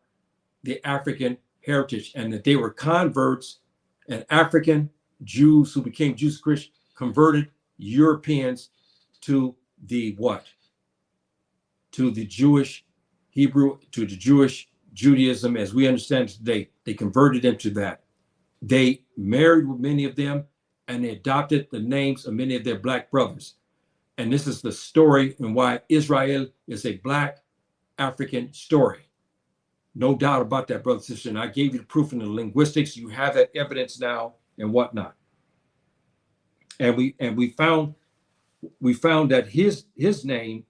the African heritage, and that they were converts and African Jews who became Jews, Christians, converted Europeans to the what? To the Jewish Hebrew, to the Jewish Judaism as we understand it today. They converted them to that. They married with many of them, and they adopted the names of many of their black brothers. And this is the story and why Israel is a black African story. No doubt about that, brother, sister. And I gave you the proof in the linguistics. You have that evidence now and whatnot. And we found that his name,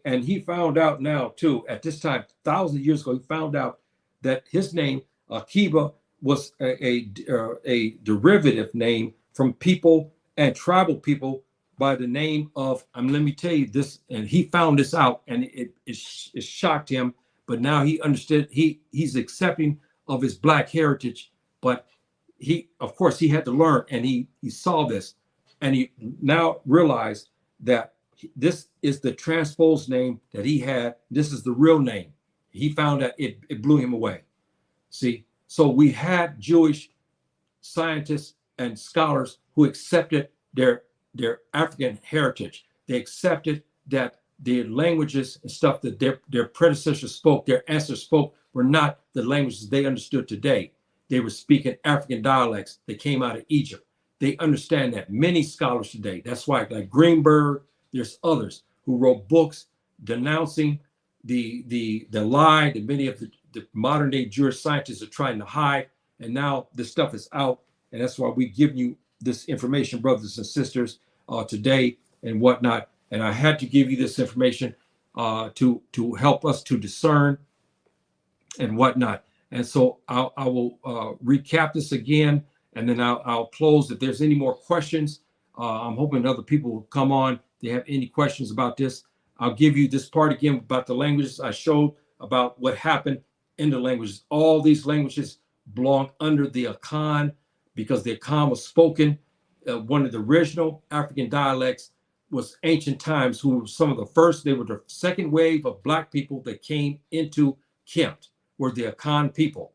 and he found out now too, at this time, thousands of years ago, he found out that his name, Akiba, was a derivative name from people and tribal people by the name of, let me tell you this, and he found this out, and it shocked him, but now he understood, he's accepting of his black heritage, but of course he had to learn, and he saw this, and he now realized that this is the transposed name that he had. This is the real name. He found that it blew him away. See, so we had Jewish scientists and scholars who accepted their African heritage. They accepted that the languages and stuff that their predecessors spoke, their ancestors spoke, were not the languages they understood today. They were speaking African dialects that came out of Egypt. They understand that. Many scholars today, that's why, like Greenberg, there's others who wrote books denouncing the lie that many of the modern day Jewish scientists are trying to hide. And now this stuff is out. And that's why we give you this information, brothers and sisters, today and whatnot. And I had to give you this information to help us to discern and whatnot. And so I will recap this again, and then I'll close. If there's any more questions, I'm hoping other people will come on. If they have any questions about this, I'll give you this part again about the languages. I showed about what happened in the languages. All these languages belong under the Akan because the Akan was spoken. One of the original African dialects was ancient times, who were some of the first. They were the second wave of black people that came into Kempt, were the Akan people.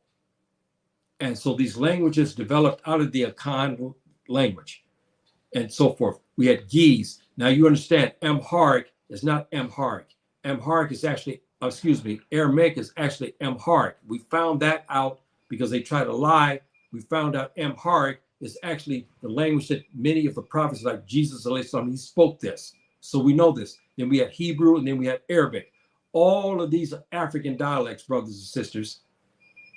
And so these languages developed out of the Akan language and so forth. We had Ge'ez. Now you understand, Amharic is not Amharic. Amharic is actually, Aramaic is actually Amharic. We found that out because they tried to lie. We found out Amharic is actually the language that many of the prophets, like Jesus, he spoke this. So we know this. Then we had Hebrew, and then we had Arabic. All of these are African dialects, brothers and sisters.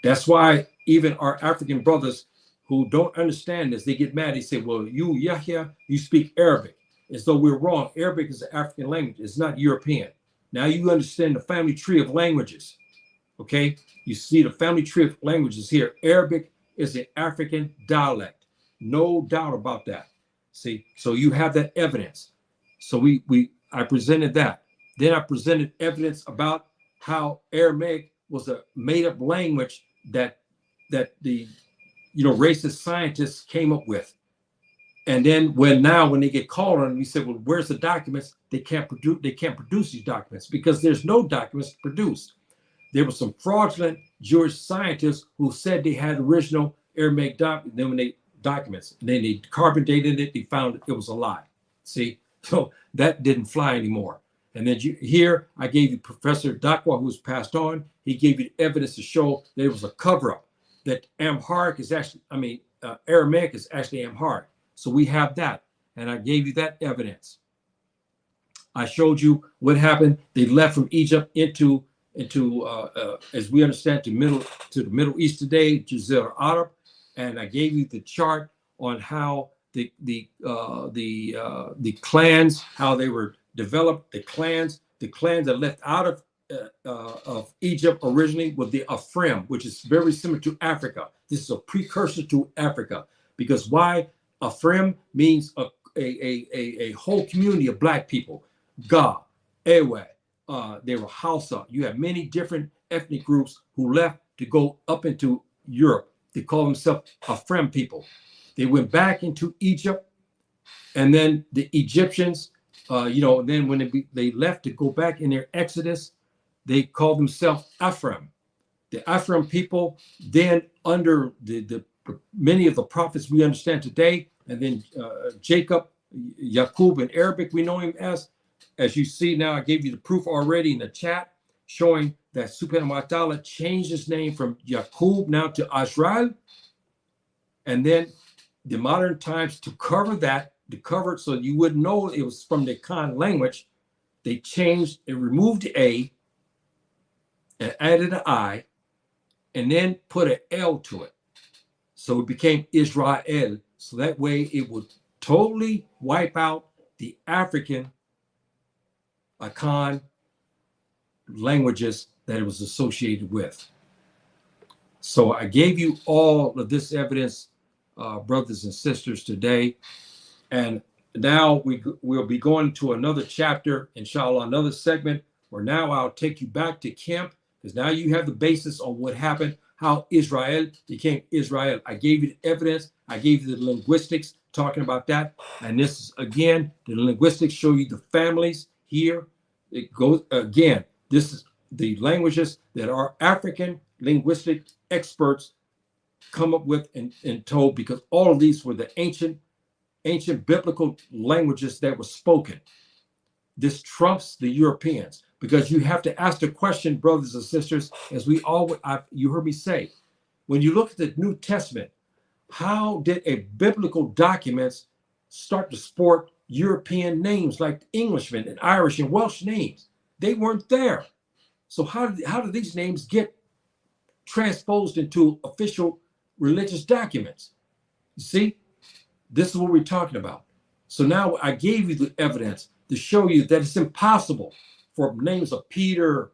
That's why even our African brothers who don't understand this, they get mad. They say, well, you, Yahya, you speak Arabic. As though we're wrong. Arabic is an African language. It's not European. Now you understand the family tree of languages. Okay? You see the family tree of languages here. Arabic is an African dialect. No doubt about that. See, so you have that evidence. So I presented that. Then I presented evidence about how Aramaic was a made-up language that the racist scientists came up with. And then when they get called on, we said, well, where's the documents? They can't produce these documents because there's no documents to produce. There were some fraudulent Jewish scientists who said they had original Aramaic documents. And then they carbon dated it. They found it was a lie. See, so that didn't fly anymore. And then here I gave you Professor Dakwa, who's passed on. He gave you evidence to show there was a cover-up, that Amharic is actually, Aramaic is actually Amharic. So we have that. And I gave you that evidence. I showed you what happened. They left from Egypt into as we understand, to the Middle East today, Jazir Arab, and I gave you the chart on how the clans, how they were developed. The clans that left out of Egypt originally was the Afrim, which is very similar to Africa. This is a precursor to Africa, because why? Afrim means a whole community of black people. Ga, Ewe, they were Hausa. You have many different ethnic groups who left to go up into Europe. They call themselves Afrim people. They went back into Egypt, and then the Egyptians, then when they left to go back in their exodus, they called themselves Afrim. The Afrim people, then under the many of the prophets we understand today, and then Jacob, Yaqub in Arabic, we know him as you see now, I gave you the proof already in the chat, showing that Subhanahu wa ta'ala changed his name from Yaqub now to Azrael. And then the modern times, to cover it so you wouldn't know it was from the Khan language, they changed and removed the A and added an I, and then put an L to it. So it became Israel. So that way it would totally wipe out the African Akan languages that it was associated with. So I gave you all of this evidence, brothers and sisters, today. And now we'll be going to another chapter, inshallah, another segment, where now I'll take you back to camp, because now you have the basis on what happened, how Israel became Israel. I gave you the evidence. I gave you the linguistics talking about that. And this is, again, the linguistics show you the families here. It goes again. This is the languages that our African linguistic experts come up with and told, because all of these were the ancient biblical languages that were spoken. This trumps the Europeans, because you have to ask the question, brothers and sisters, as you heard me say, when you look at the New Testament, how did a biblical documents start to sport European names like Englishmen and Irish and Welsh names? They weren't there. So how did these names get transposed into official religious documents? You see, this is what we're talking about. So now I gave you the evidence to show you that it's impossible for names of Peter,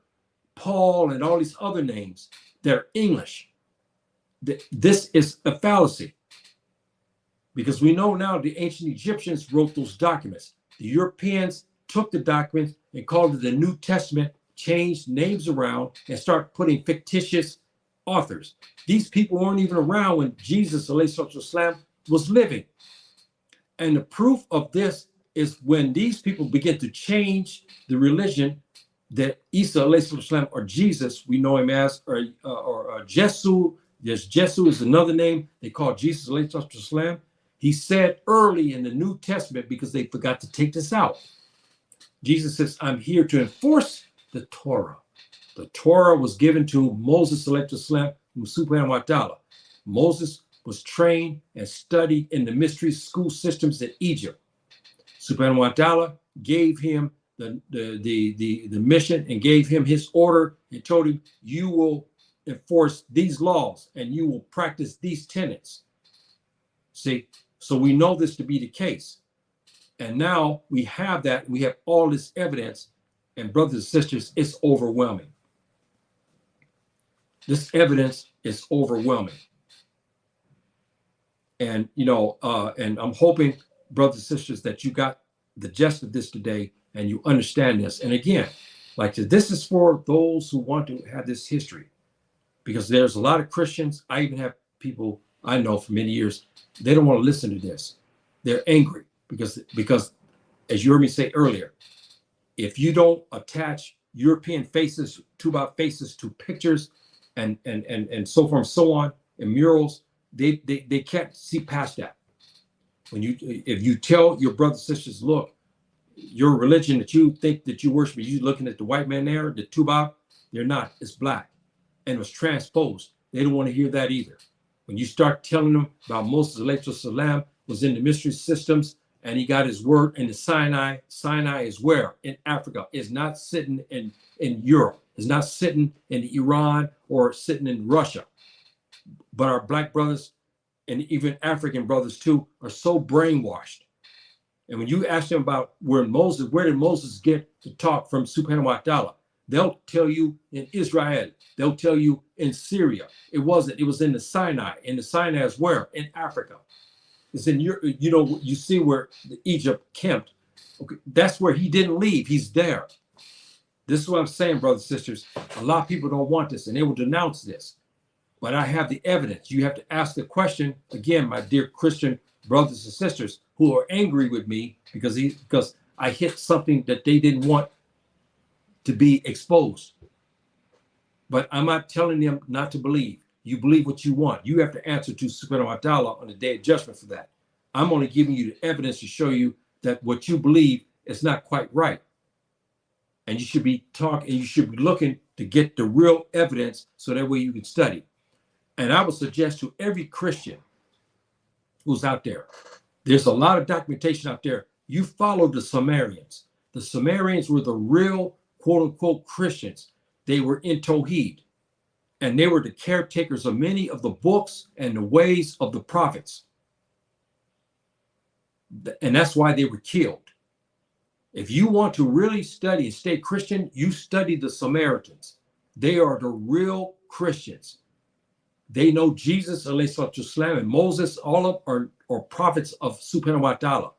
Paul, and all these other names that are English. This is a fallacy, because we know now the ancient Egyptians wrote those documents. The Europeans took the documents and called it the New Testament, changed names around, and started putting fictitious authors. These people weren't even around when Jesus, ﷺ, was living. And the proof of this is when these people begin to change the religion that Isa, ﷺ, or Jesus, we know him as, or Jesu. Yes, Jesu is another name they call Jesus, ﷺ. He said early in the New Testament, because they forgot to take this out, Jesus says, I'm here to enforce the Torah. The Torah was given to Moses, ﷺ, from Subhanahu wa ta'ala. Moses was trained and studied in the mystery school systems in Egypt. Subhanahu wa ta'ala gave him the mission and gave him his order and told him, you will enforce these laws and you will practice these tenets. See, so we know this to be the case. And now we have that, we have all this evidence, and brothers and sisters, it's overwhelming. This evidence is overwhelming. And, and I'm hoping, brothers and sisters, that you got the gist of this today and you understand this. And again, like this is for those who want to have this history, because there's a lot of Christians. I even have people I know for many years, they don't want to listen to this. They're angry because as you heard me say earlier, if you don't attach European faces to pictures and so forth and so on, and murals, they can't see past that. If you tell your brothers and sisters, look, your religion that you think that you worship, you looking at the white man there, the Tubab, they're not, it's black. And it was transposed. They don't want to hear that either. When you start telling them about Moses, ﷺ, was in the mystery systems, and he got his word in the Sinai. Sinai is where? In Africa. It's not sitting in Europe. It's not sitting in Iran or sitting in Russia. But our black brothers and even African brothers too are so brainwashed. And when you ask them about where did Moses get to talk from Subhanahu wa ta'ala? They'll tell you in Israel. They'll tell you in Syria. It wasn't. It was in the Sinai. And the Sinai is where? In Africa. It's in your, you see where Egypt camped. Okay, that's where he didn't leave. He's there. This is what I'm saying, brothers and sisters. A lot of people don't want this, and they will denounce this. But I have the evidence. You have to ask the question again, my dear Christian brothers and sisters who are angry with me because I hit something that they didn't want to be exposed. But I'm not telling them not to believe. You believe what you want. You have to answer to Subhanahu wa ta'ala on the day of judgment for that. I'm only giving you the evidence to show you that what you believe is not quite right. And you should be talking, you should be looking to get the real evidence so that way you can study. And I would suggest to every Christian who's out there, there's a lot of documentation out there. You follow the Sumerians. The Sumerians were the real quote unquote Christians. They were in Tawheed. And they were the caretakers of many of the books and the ways of the prophets. And that's why they were killed. If you want to really study and stay Christian, you study the Samaritans. They are the real Christians. They know Jesus, ﷺ, and Moses, all of are prophets of Subhanahu wa ta'ala.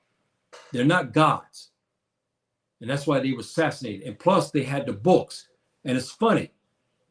They're not gods. And that's why they were assassinated. And plus, they had the books. And it's funny.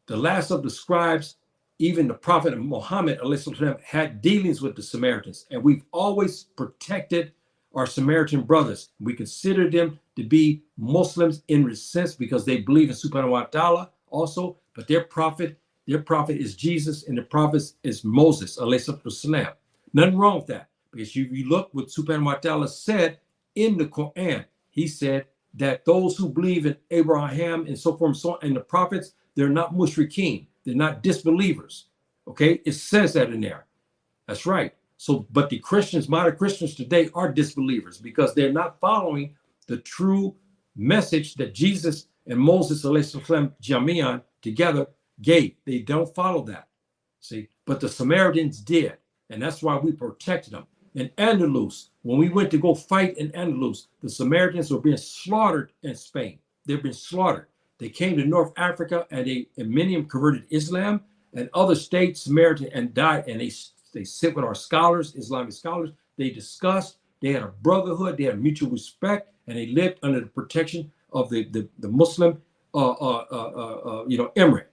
The last of the scribes, even the prophet Muhammad ﷺ, had dealings with the Samaritans. And we've always protected our Samaritan brothers. We consider them to be Muslims in a sense because they believe in Subhanahu wa ta'ala also, but their prophet is Jesus and the prophet is Moses ﷺ. Nothing wrong with that, because if you look what Subhanahu wa ta'ala said in the Quran, he said that those who believe in Abraham and so forth and so on, and the prophets, they're not mushrikeen, they're not disbelievers. Okay, it says that in there. That's right. So, but the Christians, modern Christians today are disbelievers because they're not following the true message that Jesus and Moses ﷺ Jamian together gave. They don't follow that. See, but the Samaritans did. And that's why we protected them. In Andalus, when we went to go fight in Andalus, the Samaritans were being slaughtered in Spain. They've been slaughtered. They came to North Africa and many of them converted Islam, and other states, Samaritan, and died. And they sit with our scholars, Islamic scholars. They discussed, they had a brotherhood, they had mutual respect, and they lived under the protection of the Muslim emirate.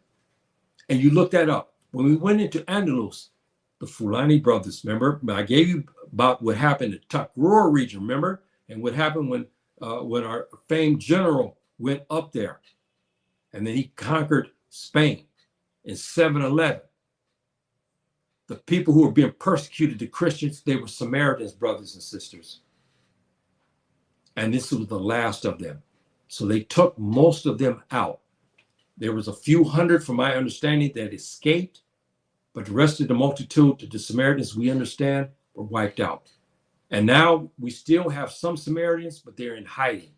And you look that up. When we went into Andalus, the Fulani brothers, remember? I gave you about what happened in the Takrur region, remember? And what happened when our famed general went up there. And then he conquered Spain in 711. The people who were being persecuted, the Christians, they were Samaritans, brothers and sisters. And this was the last of them. So they took most of them out. There was a few hundred, from my understanding, that escaped, but the rest of the multitude, the Samaritans, we understand, were wiped out. And now we still have some Samaritans, but they're in hiding.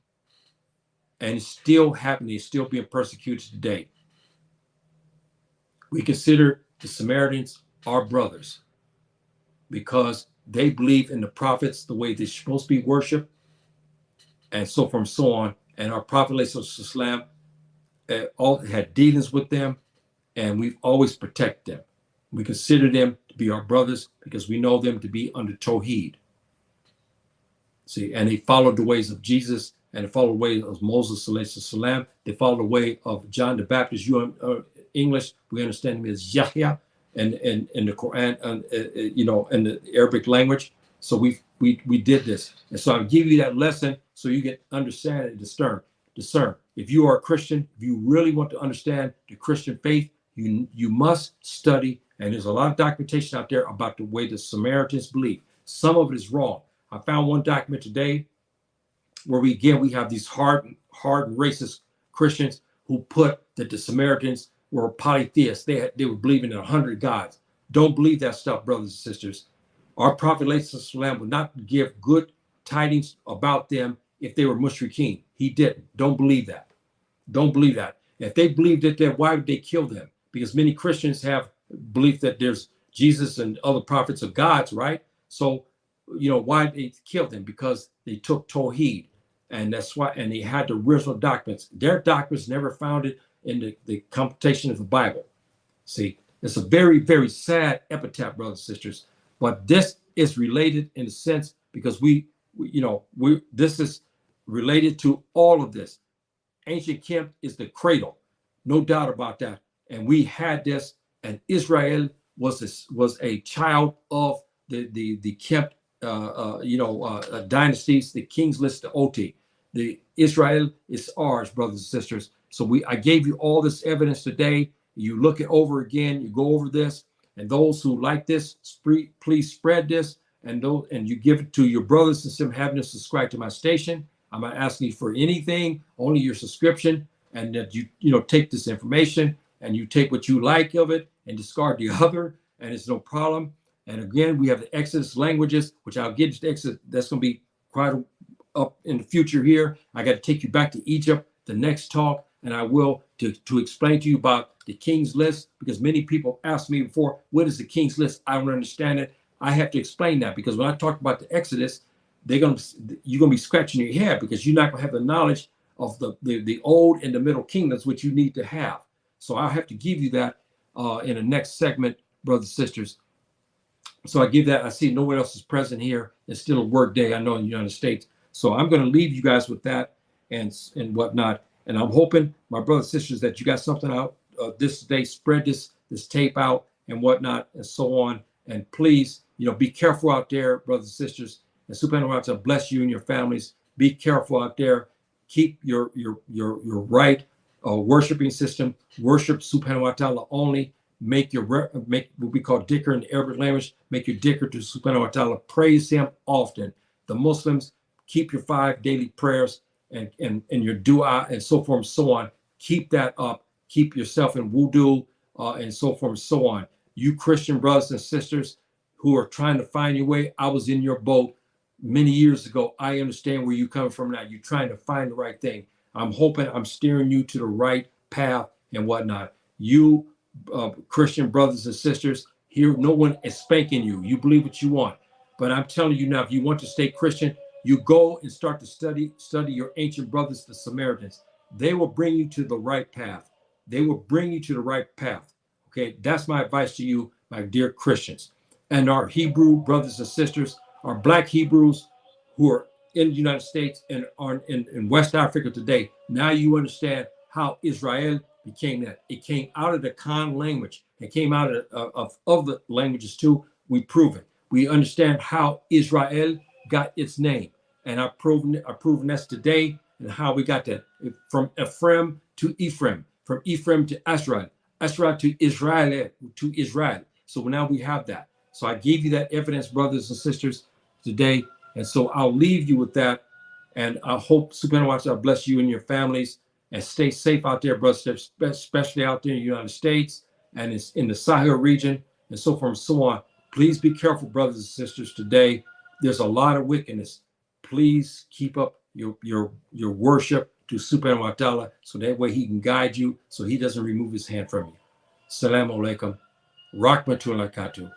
And it's still happening, it's still being persecuted today. We consider the Samaritans our brothers because they believe in the prophets the way they're supposed to be worshipped, and so from so on. And our prophet ﷺ all had dealings with them, and we've always protected them. We consider them to be our brothers because we know them to be under Tawheed. See, and they followed the ways of Jesus, and they followed the way of Moses ﷺ. They followed the way of John the Baptist. English, we understand him as Yahya, and in the Quran, in the Arabic language. So we did this, and so I'll give you that lesson so you can understand and discern. If you are a Christian, if you really want to understand the Christian faith, you must study. And there's a lot of documentation out there about the way the Samaritans believe. Some of it is wrong. I found one document today where we have these hard racist Christians who put that the Samaritans were polytheists. They were believing in 100 gods. Don't believe that stuff, brothers and sisters. Our Prophet ﷺ would not give good tidings about them if they were mushrikeen. He didn't. Don't believe that. Don't believe that. If they believed it, then why would they kill them? Because many Christians have belief that there's Jesus and other prophets of God's, right? So, why did they kill them? Because they took Tawheed. And that's why, and they had the original documents. Their documents never found it in the computation of the Bible. See, it's a very, very sad epitaph, brothers and sisters. But this is related in a sense because this is related to all of this. Ancient Kemet is the cradle, no doubt about that. And we had this, and Israel was a child of the Kemet, dynasties, the king's list, the Oti. The Israel is ours, brothers and sisters. So I gave you all this evidence today. You look it over again, you go over this, and those who like this, please spread this, and you give it to your brothers instead of having to subscribe to my station. I'm not asking you for anything, only your subscription, and that you take this information and you take what you like of it and discard the other, and it's no problem. And again, we have the Exodus languages, which I'll get to Exodus. That's going to be quite up in the future here. I got to take you back to Egypt, the next talk, and I will to explain to you about the King's List, because many people asked me before, what is the King's List? I don't understand it. I have to explain that because when I talk about the Exodus, you're going to be scratching your head because you're not going to have the knowledge of the old and the middle kingdoms, which you need to have. So I'll have to give you that in the next segment, brothers and sisters. So I give that. I see no one else is present here. It's still a work day, I know, in the United States. So I'm going to leave you guys with that and whatnot. And I'm hoping, my brothers and sisters, that you got something out this day. Spread this tape out and whatnot and so on. And please, be careful out there, brothers and sisters. And subhanahu wa ta'ala bless you and your families. Be careful out there. Keep your right worshiping system. Worship subhanahu wa ta'ala only. Make what we call dhikr in the Arabic language. Make your dhikr to subhanahu wa ta'ala. Praise him often. The Muslims, keep your 5 daily prayers and your dua and so forth and so on. Keep that up. Keep yourself in wudu and so forth and so on. You Christian brothers and sisters who are trying to find your way, I was in your boat many years ago. I understand where you're coming from now. You're trying to find the right thing. I'm hoping I'm steering you to the right path and whatnot. You Christian brothers and sisters, here no one is spanking you. You believe what you want. But I'm telling you now, if you want to stay Christian, you go and start to study your ancient brothers, the Samaritans. They will bring you to the right path. They will bring you to the right path. Okay, that's my advice to you, my dear Christians. And our Hebrew brothers and sisters, our Black Hebrews who are in the United States and are in West Africa today. Now you understand how Israel became that. It came out of the Khan language. It came out of the languages too. We prove it. We understand how Israel got its name. And I've proven this today and how we got that from Afrim to Ephraim, from Ephraim to Asra to Israel. So now we have that. So I gave you that evidence, brothers and sisters, today. And so I'll leave you with that. And I hope subhanahu wa ta'ala bless you and your families and stay safe out there, brothers, especially out there in the United States and it's in the Sahel region and so forth and so on. Please be careful, brothers and sisters, today. There's a lot of wickedness. Please keep up your worship to subhanahu wa ta'ala so that way he can guide you so he doesn't remove his hand from you. Assalamu alaikum. Rahmatullahi wa barakatuh.